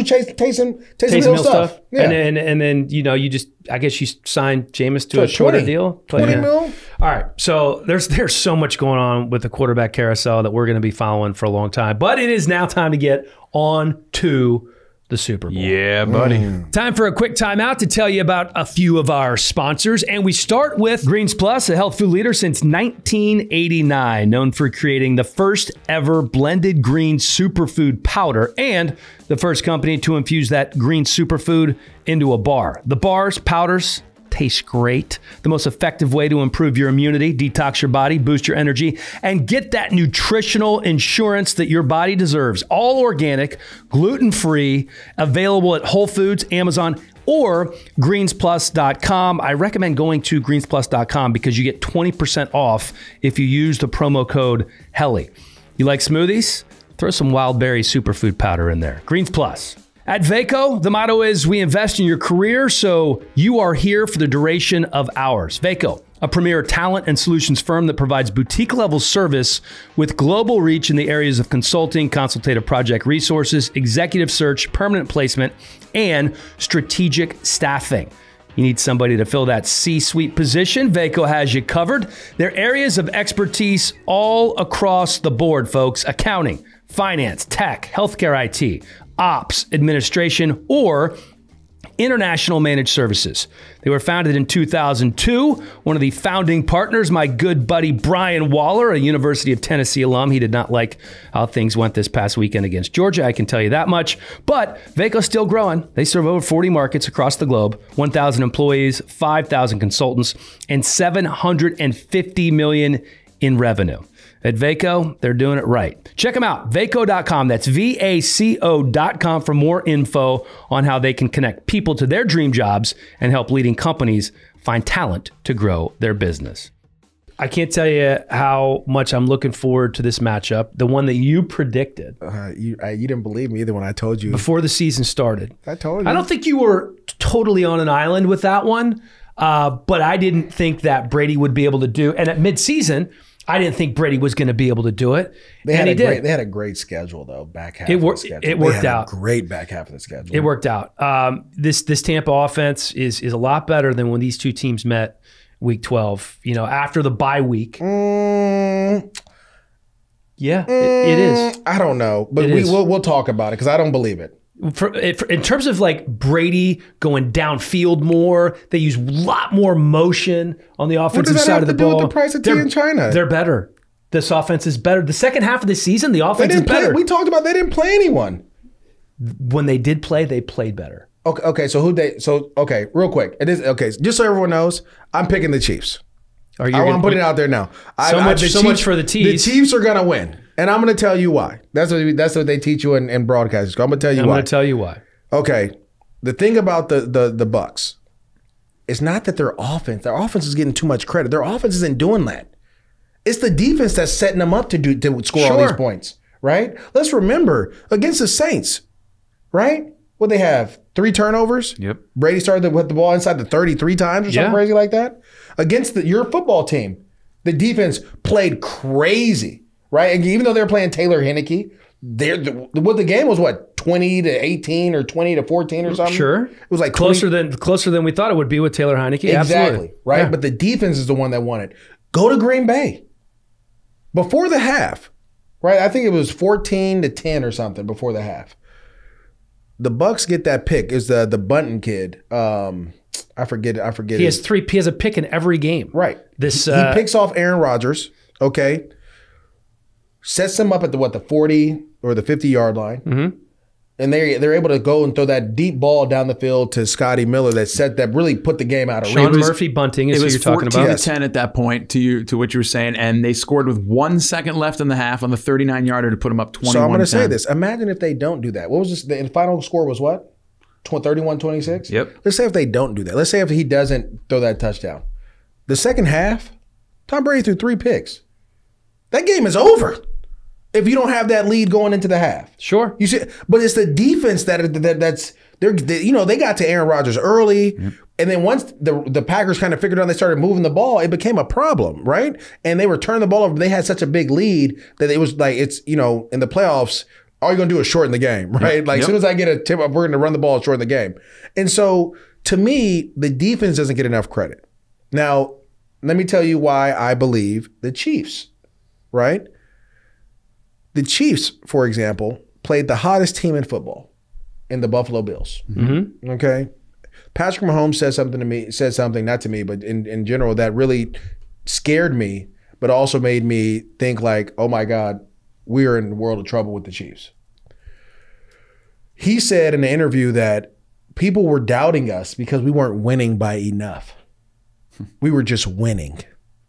Taysom Hill stuff. Yeah. And then you just, I guess you sign Jameis to a shorter deal. 20 mil. All right. So there's so much going on with the quarterback carousel that we're going to be following for a long time. But it is now time to get on to the Super Bowl. Yeah, buddy. Time for a quick timeout to tell you about a few of our sponsors. And we start with Greens Plus, a health food leader since 1989, known for creating the first ever blended green superfood powder and the first company to infuse that green superfood into a bar. The bars, powders, taste great. The most effective way to improve your immunity, detox your body, boost your energy, and get that nutritional insurance that your body deserves. All organic, gluten-free, available at Whole Foods, Amazon, or greensplus.com. I recommend going to greensplus.com because you get 20% off if you use the promo code Hellie. You like smoothies? Throw some wild berry superfood powder in there. Greens Plus. At Vaco, the motto is we invest in your career, so you are here for the duration of ours. Vaco, a premier talent and solutions firm that provides boutique-level service with global reach in the areas of consulting, consultative project resources, executive search, permanent placement, and strategic staffing. You need somebody to fill that C-suite position? Vaco has you covered. Their areas of expertise all across the board, folks. Accounting, finance, tech, healthcare IT, ops, administration, or international managed services. They were founded in 2002. One of the founding partners, my good buddy Brian Waller, a University of Tennessee alum. He did not like how things went this past weekend against Georgia, I can tell you that much. But Vaco's still growing. They serve over 40 markets across the globe, 1,000 employees, 5,000 consultants, and $750 million in revenue. At Vaco, they're doing it right. Check them out, vaco.com. That's VACO.com for more info on how they can connect people to their dream jobs and help leading companies find talent to grow their business. I can't tell you how much I'm looking forward to this matchup, the one that you predicted. You didn't believe me either when I told you. Before the season started. I told you. I don't think you were totally on an island with that one, but I didn't think that Brady would be able to do. And at midseason, I didn't think Brady was going to be able to do it. They had a great schedule, though, back half of the schedule. It worked out. Great back half of the schedule. It worked out. This Tampa offense is a lot better than when these two teams met week 12, after the bye week. Yeah, it is. I don't know, but we'll talk about it because I don't believe it. In terms of like Brady going downfield more, they use a lot more motion on the offensive side of the ball. What does that have to do with the price of tea in China? They're better. This offense is better. The second half of the season, the offense is better. We talked about they didn't play anyone. When they did play, they played better. Okay. Okay. Real quick. It is okay. Just so everyone knows, I'm picking the Chiefs. I'm putting it out there now. So much for the Chiefs. The Chiefs are gonna win. And I'm going to tell you why. That's what they teach you in broadcasting school. I'm going to tell you why. I'm going to tell you why. Okay. The thing about the Bucks is not that their offense is getting too much credit. Their offense isn't doing that. It's the defense that's setting them up to score all these points, right? Let's remember, against the Saints, right? What they have? 3 turnovers? Yep. Brady started with the ball inside the 33 times or something crazy like that. Against your football team, the defense played crazy. Right, and even though they were playing Taylor Heineke, the game was 20-18 or 20-14 or something. Sure, it was like closer than we thought it would be with Taylor Heineke. Exactly, absolutely. Right. Yeah. But the defense is the one that won it. Go to Green Bay before the half. Right, I think it was 14-10 or something before the half. The Bucks get that pick. Is the Bunton kid? I forget. He has 3. He has a pick in every game. Right. He picks off Aaron Rodgers. Okay. Sets them up at the 40 or the 50-yard line. Mm-hmm. And they're able to go and throw that deep ball down the field to Scotty Miller that really put the game out of Sean Murphy bunting is who you're talking about. It was 14-10 at that point to what you were saying, and they scored with 1 second left in the half on the 39-yarder to put them up 21-10. So I'm going to say this. Imagine if they don't do that. What was this? The final score was what? 31-26? Yep. Let's say if they don't do that. Let's say if he doesn't throw that touchdown. The second half, Tom Brady threw 3 picks. That game is over. If you don't have that lead going into the half. Sure. You see, but it's the defense that's they got to Aaron Rodgers early, and then once the Packers kind of figured out they started moving the ball, it became a problem, right? And they were turning the ball over. They had such a big lead that it was like in the playoffs, all you're gonna do is shorten the game, right? As soon as I get a tip up, we're gonna run the ball and shorten the game. And so to me, the defense doesn't get enough credit. Now, let me tell you why I believe the Chiefs, right? The Chiefs, for example, played the hottest team in football in the Buffalo Bills. Mm-hmm. Okay? Patrick Mahomes said something, not to me, but in general, that really scared me, but also made me think like, oh my God, we are in a world of trouble with the Chiefs. He said in an interview that people were doubting us because we weren't winning by enough. We were just winning,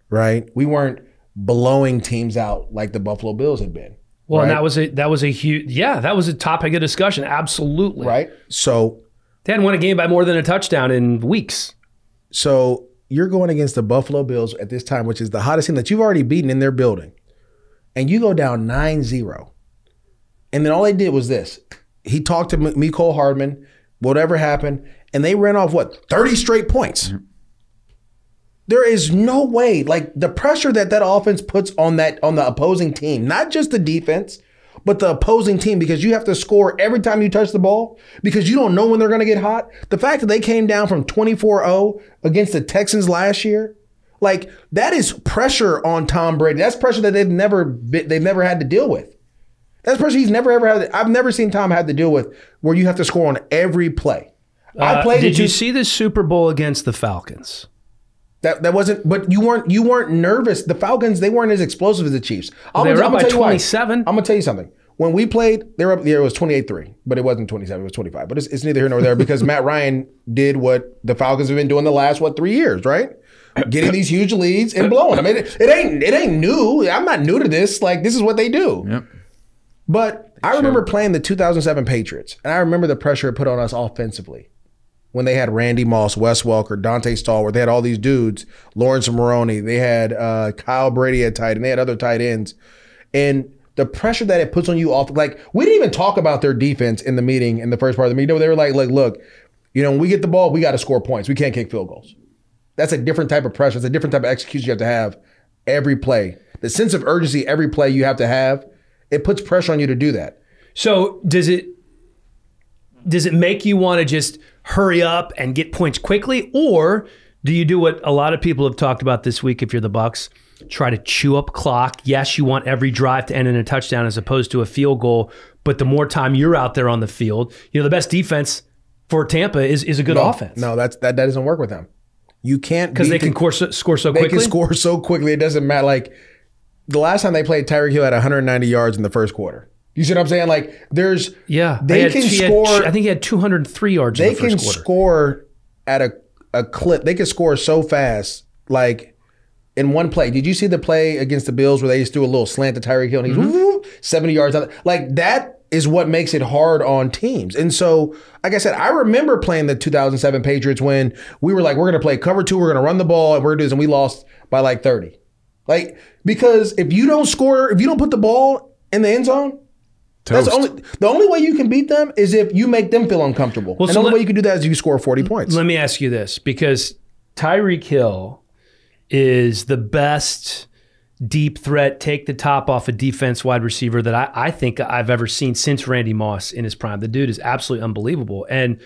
right? We weren't blowing teams out like the Buffalo Bills had been. Well, right? and that was a huge, that was a topic of discussion. Absolutely. Right. So they hadn't won a game by more than a touchdown in weeks. So you're going against the Buffalo Bills at this time, which is the hottest team that you've already beaten in their building. and you go down 9-0. And then all they did was this. He talked to Mecole Hardman, whatever happened, and they ran off, 30 straight points. Mm-hmm. There is no way, like the pressure that offense puts on the opposing team, not just the defense, but the opposing team, because you have to score every time you touch the ball because you don't know when they're going to get hot. The fact that they came down from 24-0 against the Texans last year, like that is pressure on Tom Brady. That's pressure that they've never had to deal with. That's pressure he's never ever had. I've never seen Tom have to deal with where you have to score on every play. Did you see the Super Bowl against the Falcons? That wasn't, but you weren't nervous. The Falcons, they weren't as explosive as the Chiefs. They were up by 27. I'm gonna tell you something. When we played, they were up there. It was 28-3, but it wasn't 27. It was 25. But it's neither here nor there because Matt Ryan did what the Falcons have been doing the last 3 years, right? Getting these huge leads and blowing them. It ain't new. I'm not new to this. Like this is what they do. Yep. But I remember playing the 2007 Patriots, and I remember the pressure it put on us offensively. When they had Randy Moss, Wes Welker, Dante Stallworth, they had all these dudes, Lawrence Maroney, they had Kyle Brady at tight end, they had other tight ends. And the pressure that it puts on you off, like we didn't even talk about their defense in the meeting, in the first part of the meeting. They were like, look, when we get the ball, we got to score points. We can't kick field goals. That's a different type of pressure. It's a different type of execution you have to have every play. The sense of urgency every play you have to have, it puts pressure on you to do that. So does it make you want to just hurry up and get points quickly, or do you do what a lot of people have talked about this week if you're the Bucs, try to chew up clock? Yes, you want every drive to end in a touchdown as opposed to a field goal, but the more time you're out there on the field, the best defense for Tampa is a good offense. No, that doesn't work with them. You can't, because they can score so quickly. They can score so quickly. It doesn't matter. Like the last time they played, Tyreek Hill had 190 yards in the first quarter. You see what I'm saying? Like there's, they can score. I think he had 203 yards in the first quarter. They can score at a clip. They can score so fast, like in one play. Did you see the play against the Bills where they just threw a little slant to Tyreek Hill and he's 70 yards out? Like that is what makes it hard on teams. And so, like I said, I remember playing the 2007 Patriots when we were like, we're going to play cover 2, we're going to run the ball, and we're going to do this, and we lost by like 30. Like, because if you don't score, if you don't put the ball in the end zone, toast. The only way you can beat them is if you make them feel uncomfortable. Well, and the only way you can do that is if you score 40 points. Let me ask you this, because Tyreek Hill is the best deep threat, take the top off a defense wide receiver that I think I've ever seen since Randy Moss in his prime. The dude is absolutely unbelievable. And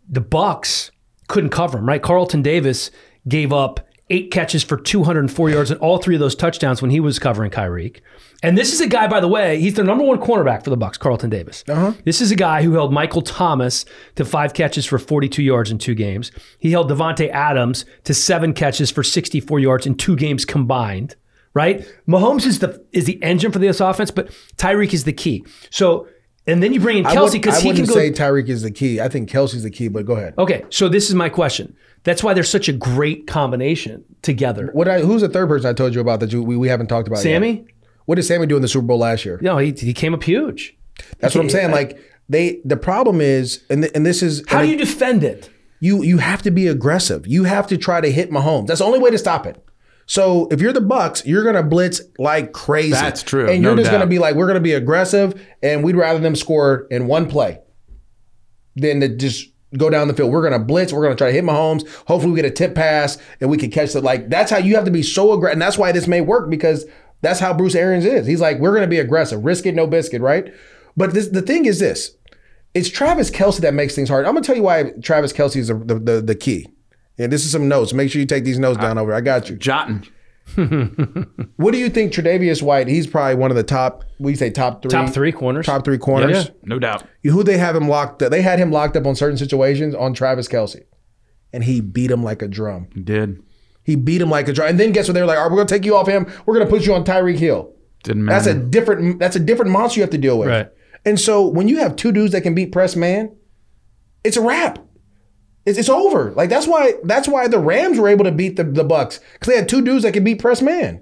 the Bucs couldn't cover him, right? Carlton Davis gave up 8 catches for 204 yards and all 3 of those touchdowns when he was covering Tyreek. And this is a guy, by the way, he's their number 1 cornerback for the Bucs, Carlton Davis. This is a guy who held Michael Thomas to 5 catches for 42 yards in 2 games. He held Devontae Adams to 7 catches for 64 yards in 2 games combined, right? Mahomes is the engine for this offense, but Tyreek is the key. So, and then you bring in Kelce because he can go. I wouldn't say Tyreek is the key. I think Kelce's the key, but go ahead. Okay, so this is my question. That's why they're such a great combination together. Who's the third person I told you about that we haven't talked about Sammy? yet? What did Sammy do in the Super Bowl last year? No, he came up huge. That's what I'm saying. Like the problem is, and this is how do you defend it? You have to be aggressive. You have to try to hit Mahomes. That's the only way to stop it. So if you're the Bucs, you're gonna blitz like crazy. That's true. And you're just gonna be like, we're gonna be aggressive, and we'd rather them score in one play than to just go down the field. We're gonna blitz. We're gonna try to hit Mahomes. Hopefully we get a tip pass and we can catch it. Like that's how you have to be so aggressive, and that's why this may work because that's how Bruce Arians is. He's like, we're gonna be aggressive, risk it, no biscuit, right? But the thing is this: it's Travis Kelce that makes things hard. I'm gonna tell you why Travis Kelce is the key. And this is some notes. Make sure you take these notes down over. I got you. Jotting. What do you think Tre'Davious White? He's probably one of the top. We say top 3. Top 3 corners. Top 3 corners. Yeah, no doubt. Who they have him locked up? They had him locked up on certain situations on Travis Kelce, and he beat him like a drum. He did. He beat him like a drum. And then guess what? They were like, all right, we're gonna take you off him. We're gonna put you on Tyreek Hill. Didn't matter. That's a different monster you have to deal with. Right. And so when you have 2 dudes that can beat press man, it's a wrap. It's over. Like that's why the Rams were able to beat the Bucs because they had 2 dudes that could beat press man,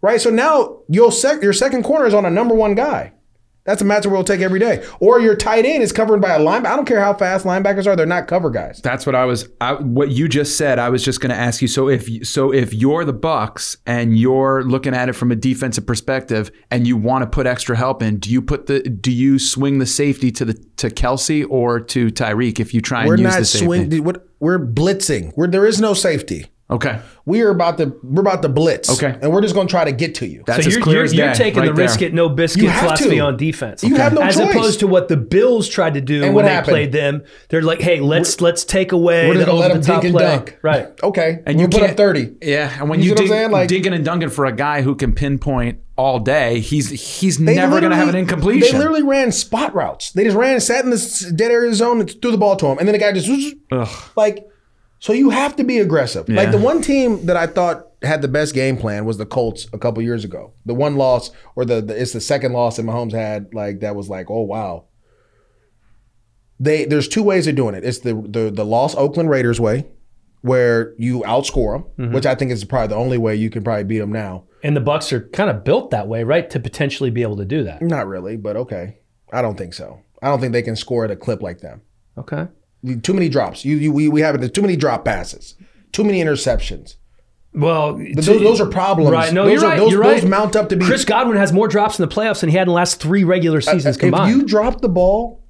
right? So now your second corner is on a number 1 guy. That's a matchup we'll take every day. Or your tight end is covered by a linebacker. I don't care how fast linebackers are; they're not cover guys. That's what what you just said. I was just going to ask you. So if you're the Bucs and you're looking at it from a defensive perspective, and you want to put extra help in, do you swing the safety to Kelsey or to Tyreek if you try and use the safety? We're blitzing. There is no safety. Okay. We're about to blitz. Okay. And we're just going to try to get to you. That's so you're taking right the risk it, no biscuit philosophy on defense. You have no As choice. opposed to what the Bills tried to do And when what they happened? played them. They're like, hey, let's take away We're just the going to let them over-the-top dink and play. dunk. Right. Okay. And you you put up can't- 30. Yeah, and when You you see what I'm saying? Like- dinking and dunking for a guy who can pinpoint all day, he's never going to have an incompletion. They literally ran spot routes. They just sat in the dead area of the zone and threw the ball to him. And then the guy just, like, so you have to be aggressive. Yeah. Like the one team that I thought had the best game plan was the Colts a couple years ago. The one loss, or it's the second loss that Mahomes had, like that was like, oh wow. There's two ways of doing it. It's the lost Oakland Raiders way, where you outscore them, which I think is probably the only way you can probably beat them now. And the Bucs are kind of built that way, right, to potentially be able to do that. Not really, but okay. I don't think so. I don't think they can score at a clip like them. Okay. Too many drops. We have too many drop passes. Too many interceptions. Well, But those are problems. Right. No, those you're right. Those mount up to be. Chris Godwin has more drops in the playoffs than he had in the last 3 regular seasons combined. If you drop the ball,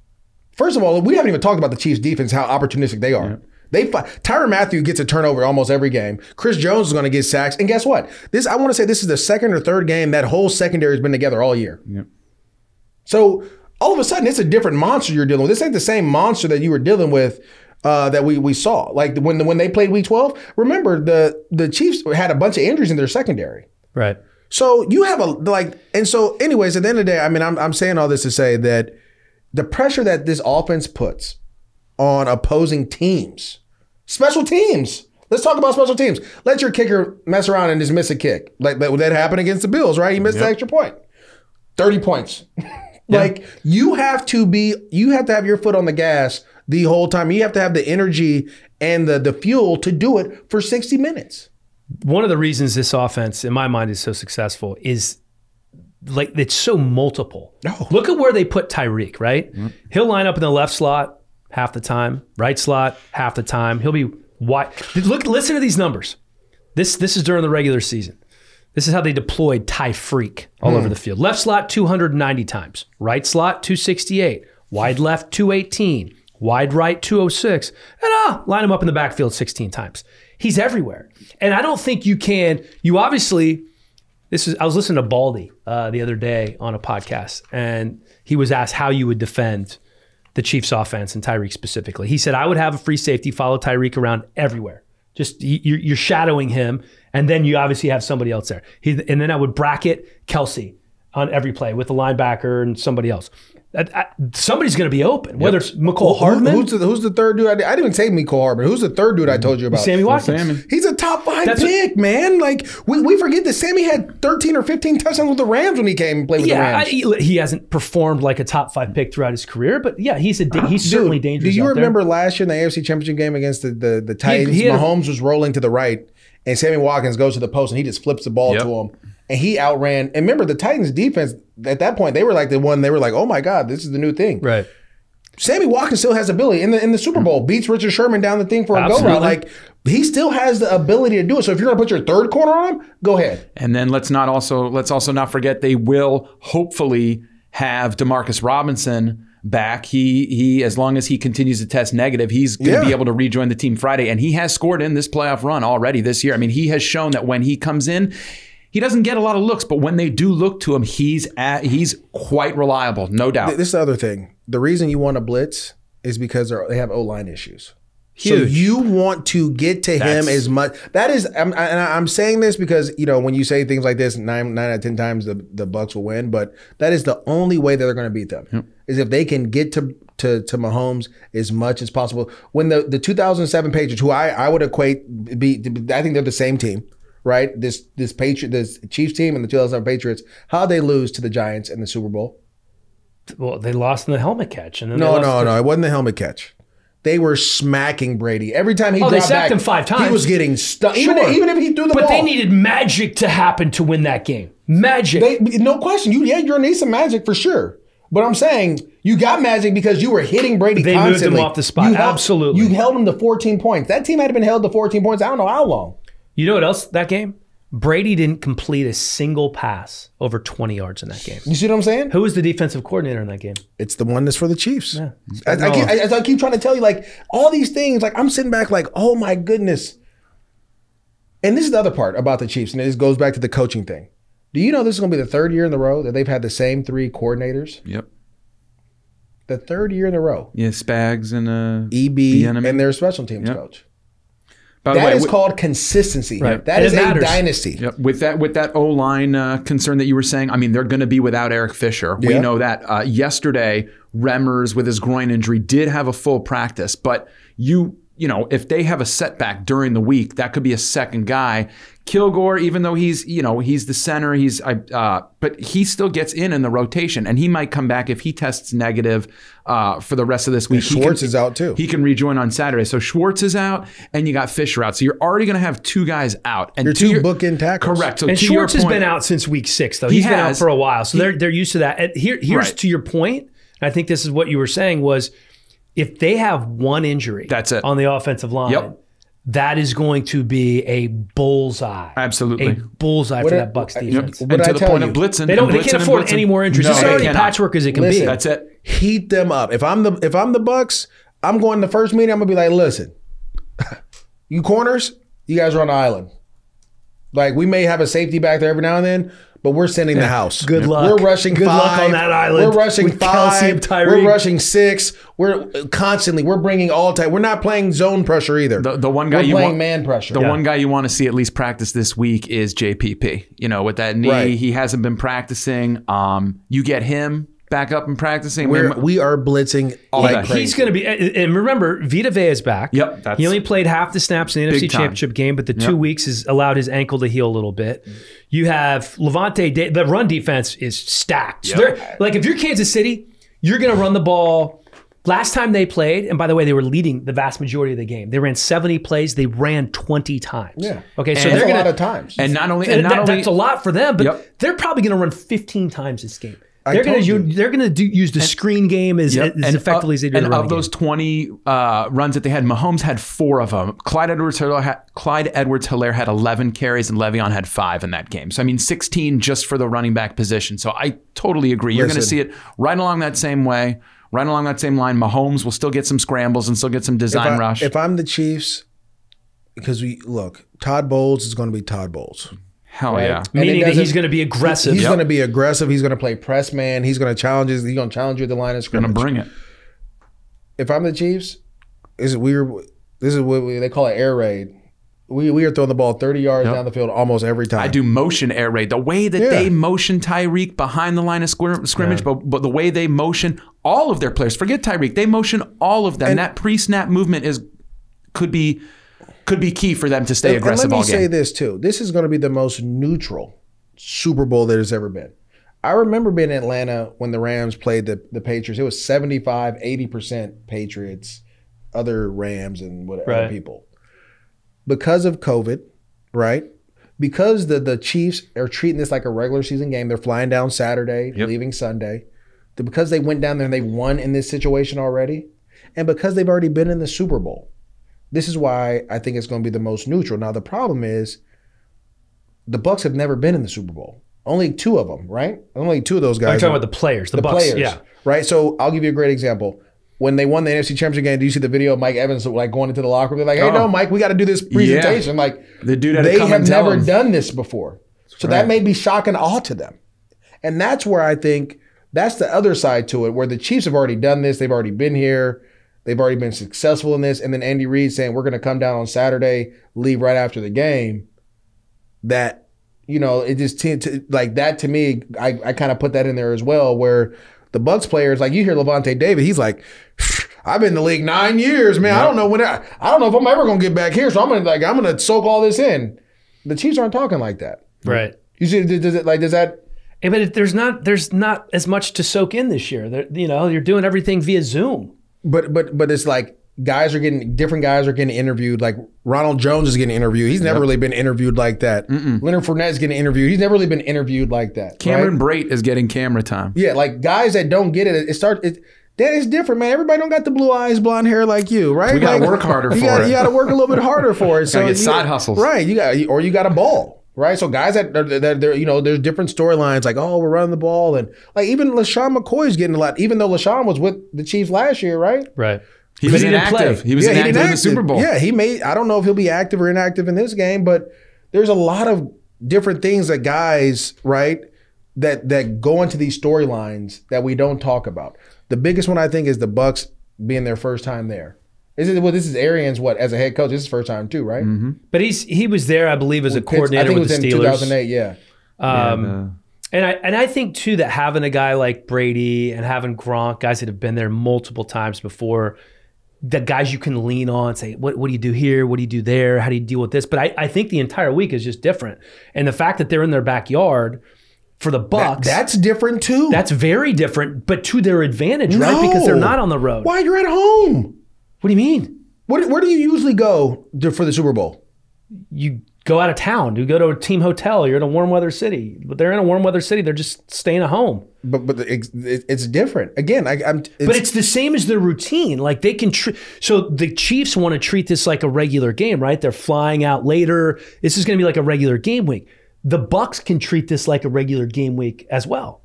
first of all, we haven't even talked about the Chiefs' defense, how opportunistic they are. Yeah. Tyrann Mathieu gets a turnover almost every game. Chris Jones is going to get sacks. And guess what? I want to say this is the second or third game that whole secondary has been together all year. Yep. So all of a sudden, it's a different monster you're dealing with. This ain't the same monster that you were dealing with that we saw. Like when they played Week 12, remember the Chiefs had a bunch of injuries in their secondary. Right. So you have anyways, at the end of the day, I mean, I'm saying all this to say that the pressure that this offense puts on opposing teams, special teams. Let's talk about special teams. Let your kicker mess around and just miss a kick. Like that happened against the Bills, right? He missed the extra point. 30 points. Like you have to have your foot on the gas the whole time. You have to have the energy and the fuel to do it for 60 minutes. One of the reasons this offense, in my mind, is so successful is like it's so multiple. Oh. Look at where they put Tyreek, right? Mm-hmm. He'll line up in the left slot half the time, right slot half the time. He'll be wide. Listen to these numbers. This is during the regular season. This is how they deployed Tyreek all over the field. Left slot 290 times, right slot 268, wide left 218, wide right 206, and line him up in the backfield 16 times. He's everywhere. And I don't think you obviously, I was listening to Baldy the other day on a podcast, and he was asked how you would defend the Chiefs offense and Tyreek specifically. He said, I would have a free safety follow Tyreek around everywhere. Just you're shadowing him, and then you obviously have somebody else there. And then I would bracket Kelsey on every play with a linebacker and somebody else. Somebody's going to be open, whether it's McCole Hardman. Who's the third dude? I didn't even say McCole Hardman. Who's the third dude I told you about? Sammy Watkins. Sammy. He's a top 5 pick, man. Like we forget that Sammy had 13 or 15 touchdowns with the Rams when he came and played with the Rams. He hasn't performed like a top 5 pick throughout his career, but yeah, he's certainly dangerous. Do you out remember there. last year in the AFC Championship game against the Titans? Mahomes was rolling to the right, and Sammy Watkins goes to the post, and he just flips the ball to him. And he outran. And remember, the Titans defense, at that point, they were like oh my God, this is the new thing. Right. Sammy Watkins still has ability. In the Super Bowl, beats Richard Sherman down the thing for a go route. Like, he still has the ability to do it. So if you're going to put your third corner on him, go ahead. And then let's also not forget they will hopefully have Demarcus Robinson back. He as long as he continues to test negative, he's going to be able to rejoin the team Friday. And he has scored in this playoff run already this year. I mean, he has shown that when he comes in, he doesn't get a lot of looks, but when they do look to him, he's quite reliable, no doubt. This is the other thing. The reason you want to blitz is because they have O-line issues. Huge. So you want to get to him as much. That is, I'm saying this because, when you say things like this, 9 out of 10 times the Bucs will win, but that is the only way that they're going to beat them, is if they can get to Mahomes as much as possible. When the 2007 Patriots, who I would equate, I think they're the same team. Right, this Chiefs team and the 2007 Patriots, how they lose to the Giants in the Super Bowl? Well, they lost in the helmet catch, and then no, it wasn't the helmet catch. They were smacking Brady every time he dropped back. They sacked him 5 times. He was getting stuck, sure. even if he threw the ball. But they needed magic to happen to win that game. Magic, no question. You're gonna need some magic for sure. But I'm saying you got magic because you were hitting Brady constantly. They moved him off the spot. Absolutely. You held him to 14 points. That team had been held to 14 points I don't know how long. You know what else that game? Brady didn't complete a single pass over 20 yards in that game. You see what I'm saying? Who was the defensive coordinator in that game? It's the one that's for the Chiefs. Yeah. I keep trying to tell you, like, all these things, like, I'm sitting back like, oh my goodness. And this is the other part about the Chiefs, and this goes back to the coaching thing. Do you know this is going to be the third year in a row that they've had the same 3 coordinators? Yep. The third year in a row. Yeah, Spags and EB and their special teams coach. By the that way, is called consistency. Right. That is a dynasty. Yep. With that O-line concern that you were saying, I mean, they're going to be without Eric Fisher. We know that. Yesterday, Remmers with his groin injury did have a full practice, but you know, if they have a setback during the week, that could be a second guy. Kilgore, even though he's the center, but he still gets in the rotation, and he might come back if he tests negative for the rest of this week. And Schwartz is out too. He can rejoin on Saturday. So Schwartz is out, and you got Fisher out. So you're already going to have 2 guys out. And your 2 bookend tackles. Correct. So and Schwartz has been out since week 6, though. He's been out for a while, so they're used to that. And here's to your point. And I think this is what you were saying was, if they have one injury, that's it on the offensive line. Yep. That is going to be a bullseye. Absolutely. A bullseye for that Bucs defense. And to the point of blitzing. They can't afford any more injuries. It's already patchwork as it can be. That's it. Heat them up. If I'm the Bucs, I'm going to the first meeting, I'm going to be like, listen, you corners, you guys are on the island. Like, we may have a safety back there every now and then, but we're sending the house. Good luck. We're rushing Good 5. luck on that island. We're rushing with 5. Tyreek. We're rushing 6. We're bringing all time. We're not playing zone pressure either. The one guy we're playing man pressure. The one guy you want to see at least practice this week is JPP. You know, with that knee, he hasn't been practicing. You get him back up and practicing. We are blitzing like crazy. He's going to be, and remember, Vita Vea is back. Yep. He only played half the snaps in the NFC Championship game, but the 2 weeks has allowed his ankle to heal a little bit. You have Levante, the run defense is stacked. So like, if you're Kansas City, you're going to run the ball. Last time they played, and by the way, they were leading the vast majority of the game. They ran 70 plays. They ran 20 times. Yeah. Okay, so that's they're a lot of times. And not only that's a lot for them, but they're probably going to run 15 times this game. They're going to use the screen game as effectively as they do the run game. And of those 20 runs that they had, Mahomes had 4 of them. Clyde Edwards-Helaire had 11 carries, and Le'Veon had 5 in that game. So, I mean, 16 just for the running back position. So I totally agree. You're going to see it right along that same way, right along that same line. Mahomes will still get some scrambles and still get some design rush. If I'm the Chiefs, because Todd Bowles is going to be Todd Bowles. Hell yeah. Meaning that he's going to be aggressive. He's going to be aggressive. He's going to play press man. He's going to challenge you at the line of scrimmage. Going to bring it. If I'm the Chiefs, this is what they call an air raid. We are throwing the ball 30 yards down the field almost every time. I do motion air raid. The way that they motion Tyreek behind the line of scrimmage, but the way they motion all of their players, forget Tyreek, they motion all of them. And that pre-snap movement could be key for them to stay aggressive all game. Let me say this too. This is going to be the most neutral Super Bowl that has ever been. I remember being in Atlanta when the Rams played the Patriots. It was 75, 80% Patriots, other Rams and whatever people. Because of COVID, right? Because the Chiefs are treating this like a regular season game. They're flying down Saturday, leaving Sunday. Because they went down there and they won in this situation already, and because they've already been in the Super Bowl. This is why I think it's going to be the most neutral. Now, the problem is the Bucs have never been in the Super Bowl. Only 2 of them, right? Only 2 of those guys. I'm talking about the players, the Bucs, players, right? So I'll give you a great example. When they won the NFC Championship game, do you see the video of Mike Evans like going into the locker room? They're like, hey, no, Mike, we got to do this presentation. Like, the dude had they to come have and tell never him. done this before. So that may be shock and awe to them. And that's where I think that's the other side to it, where the Chiefs have already done this. They've already been here. They've already been successful in this. And then Andy Reid saying, we're going to come down on Saturday, leave right after the game. That, it just like that to me, I kind of put that in there as well, where the Bucs players, like you hear Levante David, he's like, I've been in the league 9 years, man. I don't know I don't know if I'm ever going to get back here. So I'm going to soak all this in. The Chiefs aren't talking like that. Right. You see, does that? Yeah, but there's not as much to soak in this year. You're doing everything via Zoom. But it's like different guys are getting interviewed. Like Ronald Jones is getting interviewed. He's never really been interviewed like that. Leonard Fournette's getting interviewed. He's never really been interviewed like that. Cameron Brate is getting camera time. Yeah, like guys that don't get it, that is different, man. Everybody don't got the blue eyes, blonde hair like you, right? We got to work harder for it. You got to work a little bit harder for it. So get side hustles. Right. You got a ball, right? So guys that there's different storylines like, oh, we're running the ball. And like even LaShawn McCoy's getting a lot, even though LaShawn was with the Chiefs last year, right? Right. He was inactive. He was inactive in the Super Bowl. Yeah, I don't know if he'll be active or inactive in this game, but there's a lot of different things that guys, right, that go into these storylines that we don't talk about. The biggest one I think is the Bucs being their first time there. This is Arians as a head coach. This is his first time too, right? Mm-hmm. But he was there, I believe, as a coordinator with the Steelers. I think it was in 2008. Yeah. And I think too that having a guy like Brady and having Gronk, guys that have been there multiple times before, the guys you can lean on and say, what do you do here? What do you do there? How do you deal with this? But I think the entire week is just different. And the fact that they're in their backyard for the Bucs, that's different too. That's very different, but to their advantage, right? Because they're not on the road. Why? You're at home. What do you mean? Where do you usually go for the Super Bowl? You go out of town. You go to a team hotel. You're in a warm weather city. But they're in a warm weather city. They're just staying at home. But it's different. Again, but it's the same as their routine. Like they can. So the Chiefs want to treat this like a regular game, right? They're flying out later. This is going to be like a regular game week. The Bucs can treat this like a regular game week as well.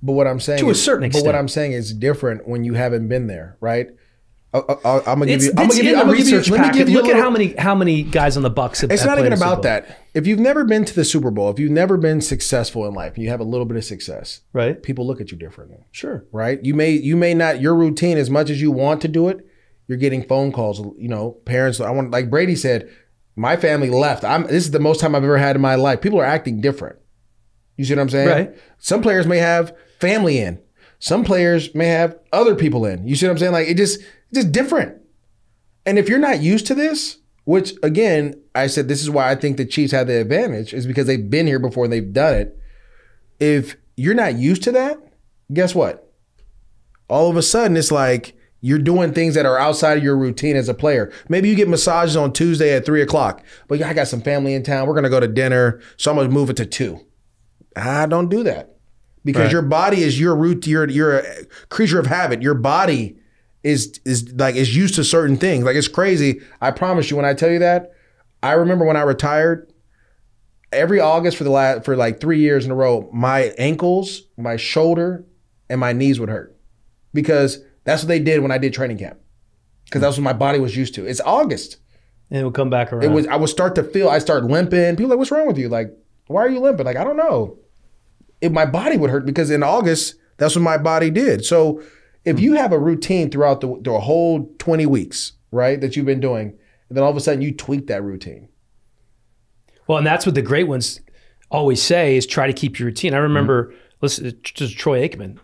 But what I'm saying to a certain extent. But what I'm saying is different when you haven't been there, right? I'm gonna give you. I'm gonna give you. Let me give you. Look at how many guys on the Bucs have. It's not even about that. If you've never been to the Super Bowl, if you've never been successful in life, and you have a little bit of success, right? People look at you differently. Sure. Right. You may not. Your routine, as much as you want to do it, you're getting phone calls. Parents. Like Brady said, my family left. This is the most time I've ever had in my life. People are acting different. You see what I'm saying? Right. Some players may have family in. Some players may have other people in. You see what I'm saying? Like it's just different. And if you're not used to this, which again, I said this is why I think the Chiefs have the advantage, is because they've been here before and they've done it. If you're not used to that, guess what? All of a sudden, it's like you're doing things that are outside of your routine as a player. Maybe you get massages on Tuesday at 3:00, but I got some family in town. We're going to go to dinner, so I'm going to move it to 2. Don't do that. Because your body is your root. You're a creature of habit. Your body is used to certain things. Like it's crazy. I promise you, when I tell you that, I remember when I retired, every August for like 3 years in a row, my ankles, my shoulder, and my knees would hurt. Because that's what they did when I did training camp. Because that's what my body was used to. It's August. And it would come back around. I would start to feel, I start limping. People are like, what's wrong with you? Like, why are you limping? Like, I don't know. My body would hurt because in August, that's what my body did. So if you have a routine throughout the whole 20 weeks, right, that you've been doing, and then all of a sudden you tweak that routine. Well, and that's what the great ones always say is try to keep your routine. I remember, listen to Troy Aikman.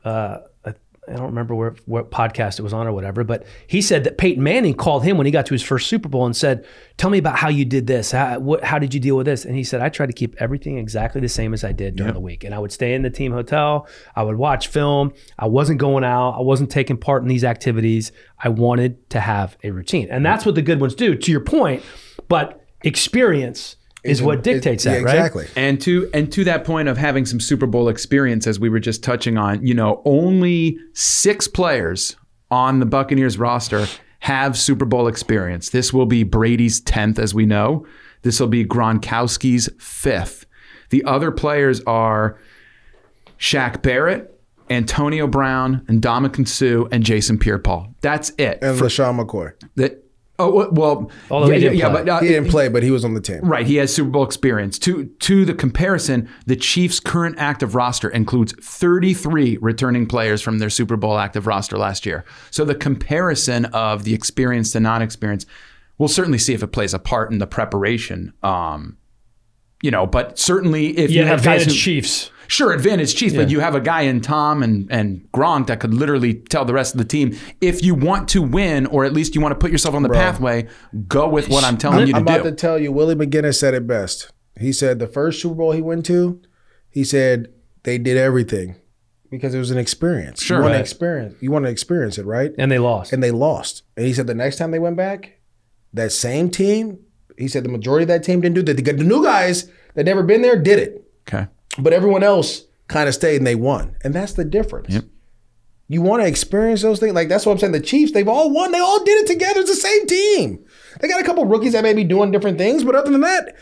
I don't remember what podcast it was on or whatever, but he said that Peyton Manning called him when he got to his first Super Bowl and said, tell me about how you did this. How did you deal with this? And he said, I tried to keep everything exactly the same as I did during the week. And I would stay in the team hotel. I would watch film. I wasn't going out. I wasn't taking part in these activities. I wanted to have a routine. And that's what the good ones do, to your point. But experience is what dictates that, right? Exactly. And to that point of having some Super Bowl experience, as we were just touching on, only 6 players on the Buccaneers roster have Super Bowl experience. This will be Brady's 10th, as we know. This will be Gronkowski's 5th. The other players are Shaq Barrett, Antonio Brown, and Ndamukong Suh, and Jason Pierre-Paul. That's it. And LaShawn McCoy. Although he didn't play, but he was on the team. Right, he has Super Bowl experience. To the comparison, the Chiefs' current active roster includes 33 returning players from their Super Bowl active roster last year. So the comparison of the experience to non-experience, we'll certainly see if it plays a part in the preparation. But certainly if you have guys Chiefs. Sure, advantage Chiefs, but you have a guy in Tom and Gronk that could literally tell the rest of the team, if you want to win, or at least you want to put yourself on the pathway, go with what I'm telling you to do. I'm about to tell you, Willie McGinnis said it best. He said the first Super Bowl he went to, he said they did everything because it was an experience. Sure. You want to experience. You want to experience it, right? And they lost. And they lost. And he said the next time they went back, that same team, he said the majority of that team didn't do that. The new guys that never been there did it. Okay. But everyone else kind of stayed and they won. And that's the difference. Yep. You want to experience those things. Like, that's what I'm saying. The Chiefs, they've all won. They all did it together. It's the same team. They got a couple rookies that may be doing different things, but other than that,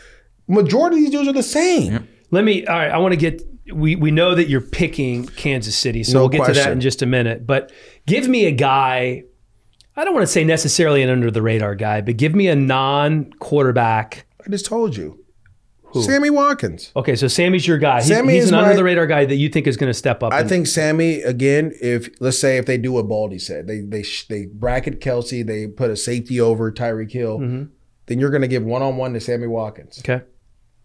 majority of these dudes are the same. Yep. All right, I want to get, we know that you're picking Kansas City, so No we'll get to that question. in just a minute. But give me a guy, I don't want to say necessarily an under-the-radar guy, but give me a non-quarterback. I just told you. Who? Sammy Watkins. Okay, so Sammy's your guy. Sammy He's is an my- under-the-radar guy that you think is going to step up. I think Sammy, again, let's say if they do what Baldy said, they bracket Kelsey, they put a safety over Tyreek Hill, then you're going to give one-on-one to Sammy Watkins. Okay.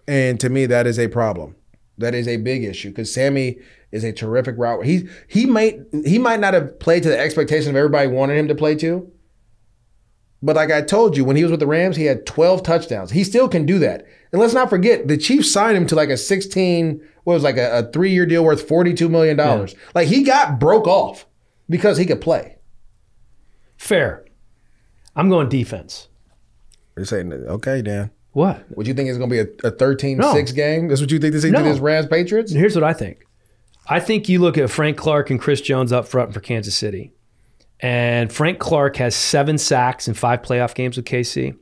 And to me, that is a problem. That is a big issue because Sammy is a terrific route. He might not have played to the expectation of everybody wanted him to play to. But like I told you, when he was with the Rams, he had 12 touchdowns. He still can do that. And let's not forget, the Chiefs signed him to like a 3-year deal worth $42 million. Yeah. Like, he broke off because he could play. Fair. I'm going defense. You're saying, okay, Dan. What? Would you think it's going to be a 13-6 game? That's what you think this is No. to this Rams Patriots? Here's what I think. I think you look at Frank Clark and Chris Jones up front for Kansas City. And Frank Clark has 7 sacks in 5 playoff games with KC.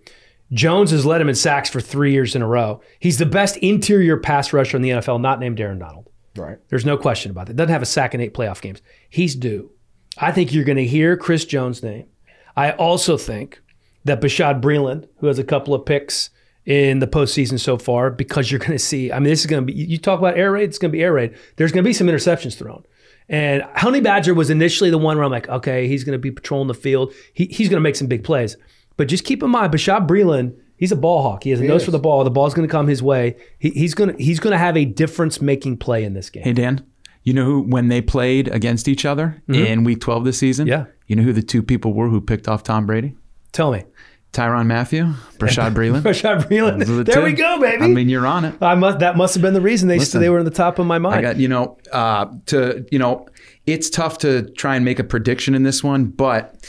Jones has led him in sacks for 3 years in a row. He's the best interior pass rusher in the NFL, not named Aaron Donald. Right. There's no question about that. Doesn't have a sack in 8 playoff games. He's due. I think you're going to hear Chris Jones' name. I also think that Bashaud Breeland, who has a couple of picks in the postseason so far, because you're going to see, I mean, this is going to be, you talk about air raid, it's going to be air raid. There's going to be some interceptions thrown. And Honey Badger was initially the one where I'm like, okay, he's going to be patrolling the field. He's going to make some big plays. But just keep in mind, Bashaud Breeland, he's a ball hawk. He has a nose for the ball. The ball's going to come his way. He's going to have a difference-making play in this game. Hey, Dan, you know who, when they played against each other in Week 12 this season? Yeah. You know who the 2 people were who picked off Tom Brady? Tell me. Tyrann Mathieu, Bashaud Breeland. Bashaud Breeland. Those are the There 2. we go, baby. I mean, you're on it. That must have been the reason they were in the top of my mind. I got, it's tough to try and make a prediction in this one, but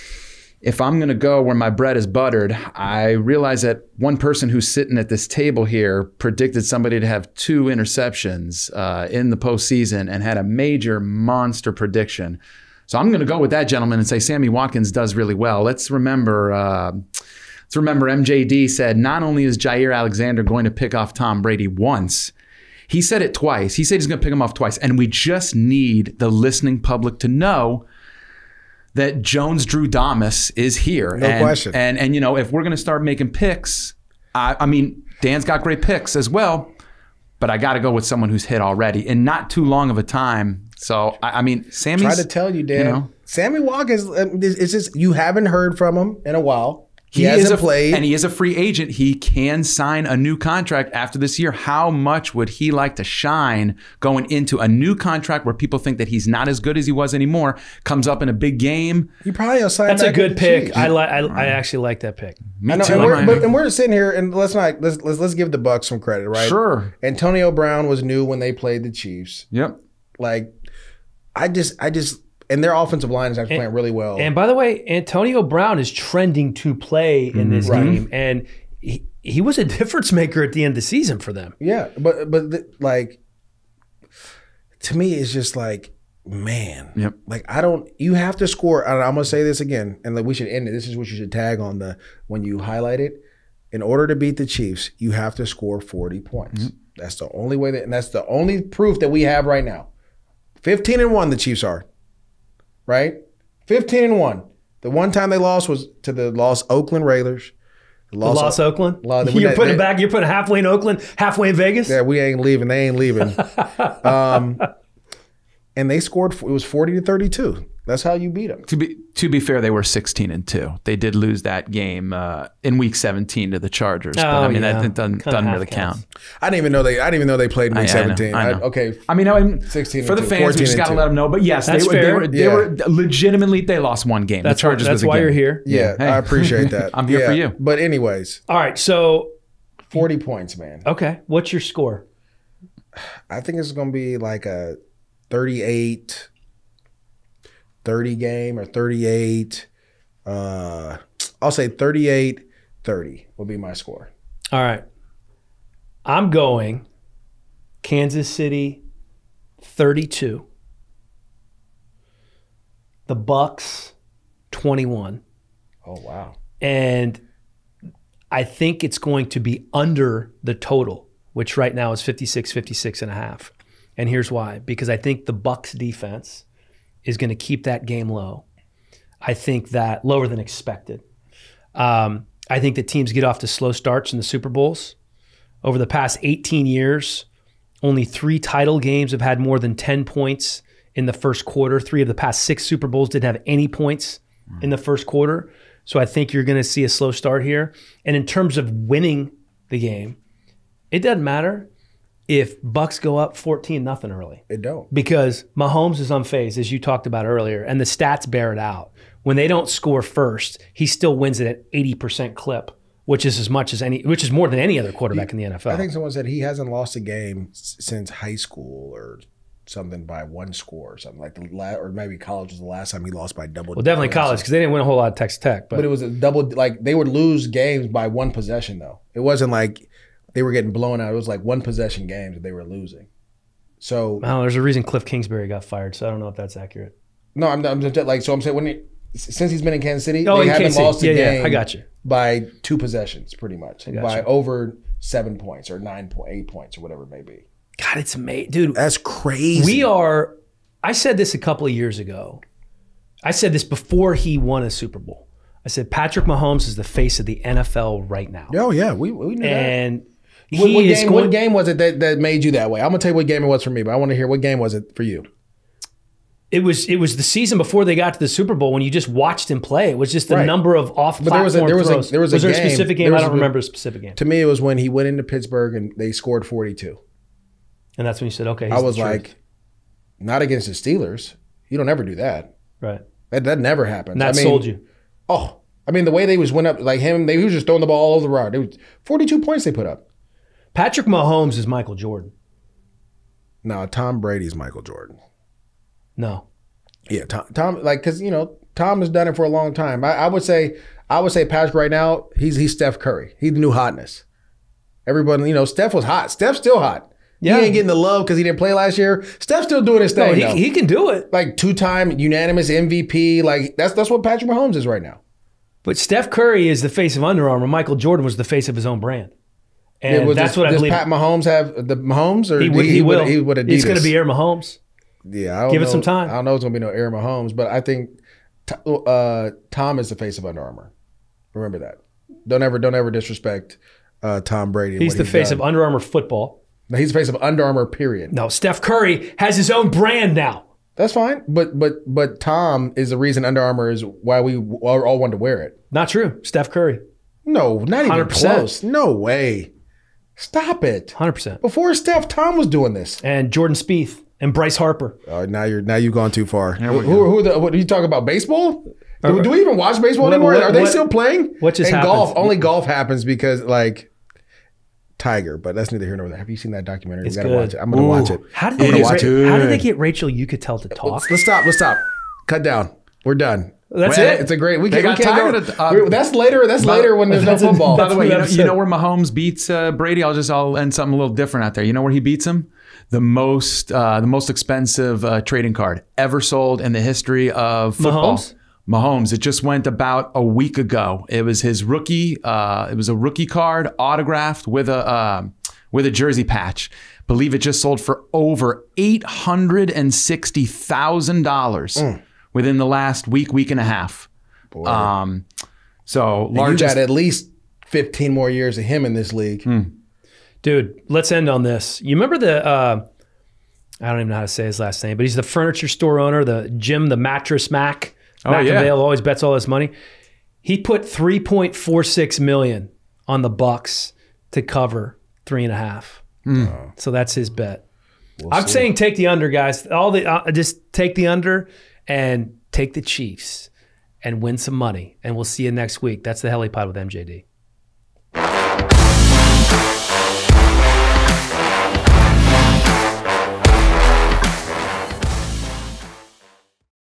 if I'm going to go where my bread is buttered, I realize that one person who's sitting at this table here predicted somebody to have 2 interceptions in the postseason and had a major monster prediction. So I'm going to go with that gentleman and say Sammy Watkins does really well. Let's remember MJD said not only is Jair Alexander going to pick off Tom Brady once, he said it twice. He said he's going to pick him off twice. And we just need the listening public to know that Jones Drew Damas is here. No question. And if we're going to start making picks, I mean, Dan's got great picks as well, but I got to go with someone who's hit already in not too long of a time. So, I mean, Sammy's... Try to tell you, Dan. Sammy Watkins, it's just, you haven't heard from him in a while. He hasn't played. And he is a free agent. He can sign a new contract after this year. How much would he like to shine going into a new contract where people think that he's not as good as he was anymore, comes up in a big game? He probably will sign That's back a good with the pick. Chiefs. I actually like that pick. Me I know, too. and we're sitting here, and let's give the Bucs some credit, right? Sure. Antonio Brown was new when they played the Chiefs. Yep. Like, I just, and their offensive line is actually playing really well. And by the way, Antonio Brown is trending to play in this game, and he was a difference maker at the end of the season for them. Yeah, but like, to me, it's just like, man. Yep. Like, you have to score. And I'm gonna say this again, and like we should end it. This is what you should tag on when you highlight it. In order to beat the Chiefs, you have to score 40 points. Mm-hmm. That's the only way and that's the only proof that we have right now. 15-1 the Chiefs are. Right? 15-1. The one time they lost was to the lost Oakland Raiders. Lost Oakland? You're putting halfway in Oakland, halfway in Vegas? Yeah, we ain't leaving. They ain't leaving. And they scored, it was 40-32. That's how you beat them. To be fair, they were 16-2. They did lose that game in Week 17 to the Chargers. But I mean, that doesn't really count. I didn't even know they played in Week 17. I know. Okay. I mean, 16 for the fans, we just got to let them know. But yes, they were legitimately, they lost one game. The Chargers was a game. That's why you're here. Yeah, hey. I appreciate that. I'm here for you. But anyways. All right, so 40 points, man. Okay. What's your score? I think it's going to be like a 38. 30 game or 38. I'll say 38-30 will be my score. All right. I'm going Kansas City 32. The Bucks 21. Oh, wow. And I think it's going to be under the total, which right now is 56 and a half. And here's why. Because I think the Bucks defense is going to keep that game low. I think that lower than expected. I think that teams get off to slow starts in the Super Bowls. Over the past 18 years, only 3 title games have had more than 10 points in the first quarter. 3 of the past 6 Super Bowls didn't have any points in the first quarter. So I think you're going to see a slow start here. And in terms of winning the game, it doesn't matter if Bucks go up 14-0 early. It don't. Because Mahomes is unfazed, as you talked about earlier, and the stats bear it out. When they don't score first, he still wins it at 80% clip, which is more than any other quarterback in the NFL. I think someone said he hasn't lost a game since high school or something by 1 score or something like or maybe college was the last time he lost by double. Well, definitely college because they didn't win a whole lot of Texas Tech. But it was a double. Like they would lose games by 1 possession though. It wasn't like they were getting blown out. It was like 1 possession games that they were losing. So there's a reason Cliff Kingsbury got fired. So I don't know if that's accurate. No, I'm just like I'm saying since he's been in Kansas City, they haven't lost a game. I got you. By 2 possessions, pretty much by you. Over 7 points or 8 points or whatever it may be. God, it's amazing. Dude, that's crazy. I said this a couple of years ago. I said this before he won a Super Bowl. I said Patrick Mahomes is the face of the NFL right now. Oh, yeah. We knew that. And what game was it that made you that way? I'm going to tell you what game it was for me, but I want to hear what game was it for you? It was the season before they got to the Super Bowl when you just watched him play. It was just the number of off-platform throws. There was a specific game? I don't remember a specific game. To me, it was when he went into Pittsburgh and they scored 42. And that's when you said, okay, I was like, not against the Steelers. You don't ever do that. Right. That never happens. That sold you. Oh, I mean, the way they went up, like him, he was just throwing the ball all over the road. It was 42 points they put up. Patrick Mahomes is Michael Jordan. No, Tom Brady's Michael Jordan. No. Yeah, Tom, like, because, Tom has done it for a long time. I would say Patrick right now, he's Steph Curry. He's the new hotness. Everybody, Steph was hot. Steph's still hot. Yeah. He ain't getting the love because he didn't play last year. Steph's still doing his thing. He can do it. Like 2-time unanimous MVP. Like that's what Patrick Mahomes is right now. But Steph Curry is the face of Under Armour. Michael Jordan was the face of his own brand. And that's what I believe. Does Pat Mahomes have the Mahomes? Or he will. He would Adidas. It's going to be Air Mahomes. Yeah, give it some time. I don't know if it's going to be no Air Mahomes, but I think Tom is the face of Under Armour. Remember that. Don't ever disrespect Tom Brady. He's the face of Under Armour football. No, he's the face of Under Armour, period. No, Steph Curry has his own brand now. That's fine, but Tom is the reason Under Armour is why we all want to wear it. Not true. Steph Curry. No, not even 100%. close. No way. Stop it. 100%. Before Steph, Tom was doing this. And Jordan Spieth and Bryce Harper. Now you've gone too far. What are you talking about? Baseball? Do we even watch baseball anymore? Are they still playing? What just happened? Golf? Only golf happens because Tiger, but that's neither here nor there. Have you seen that documentary? It's gotta good. watch it. I'm gonna watch it. How did they get Rachel Yucatel to talk? Let's stop. Cut down. We're done. That's it. It's a great. We got can't go. That's later. That's later when there's no football. By the way, you know where Mahomes beats Brady? I'll end something a little different out there. You know where he beats him? The most expensive trading card ever sold in the history of football. Mahomes. It just went about a week ago. It was his rookie. It was a rookie card autographed with a jersey patch. Believe it just sold for over $860,000 within the last week and a half. Boy. So largest. You got at least 15 more years of him in this league. Dude, let's end on this. You remember I don't even know how to say his last name, but he's the furniture store owner, the Mattress Mac. McAvale always bets all his money. He put $3.46 million on the Bucks to cover 3.5. So that's his bet. I'm saying take the under, guys. Just take the under and take the Chiefs and win some money. And we'll see you next week. That's the Hellie Pod with MJD.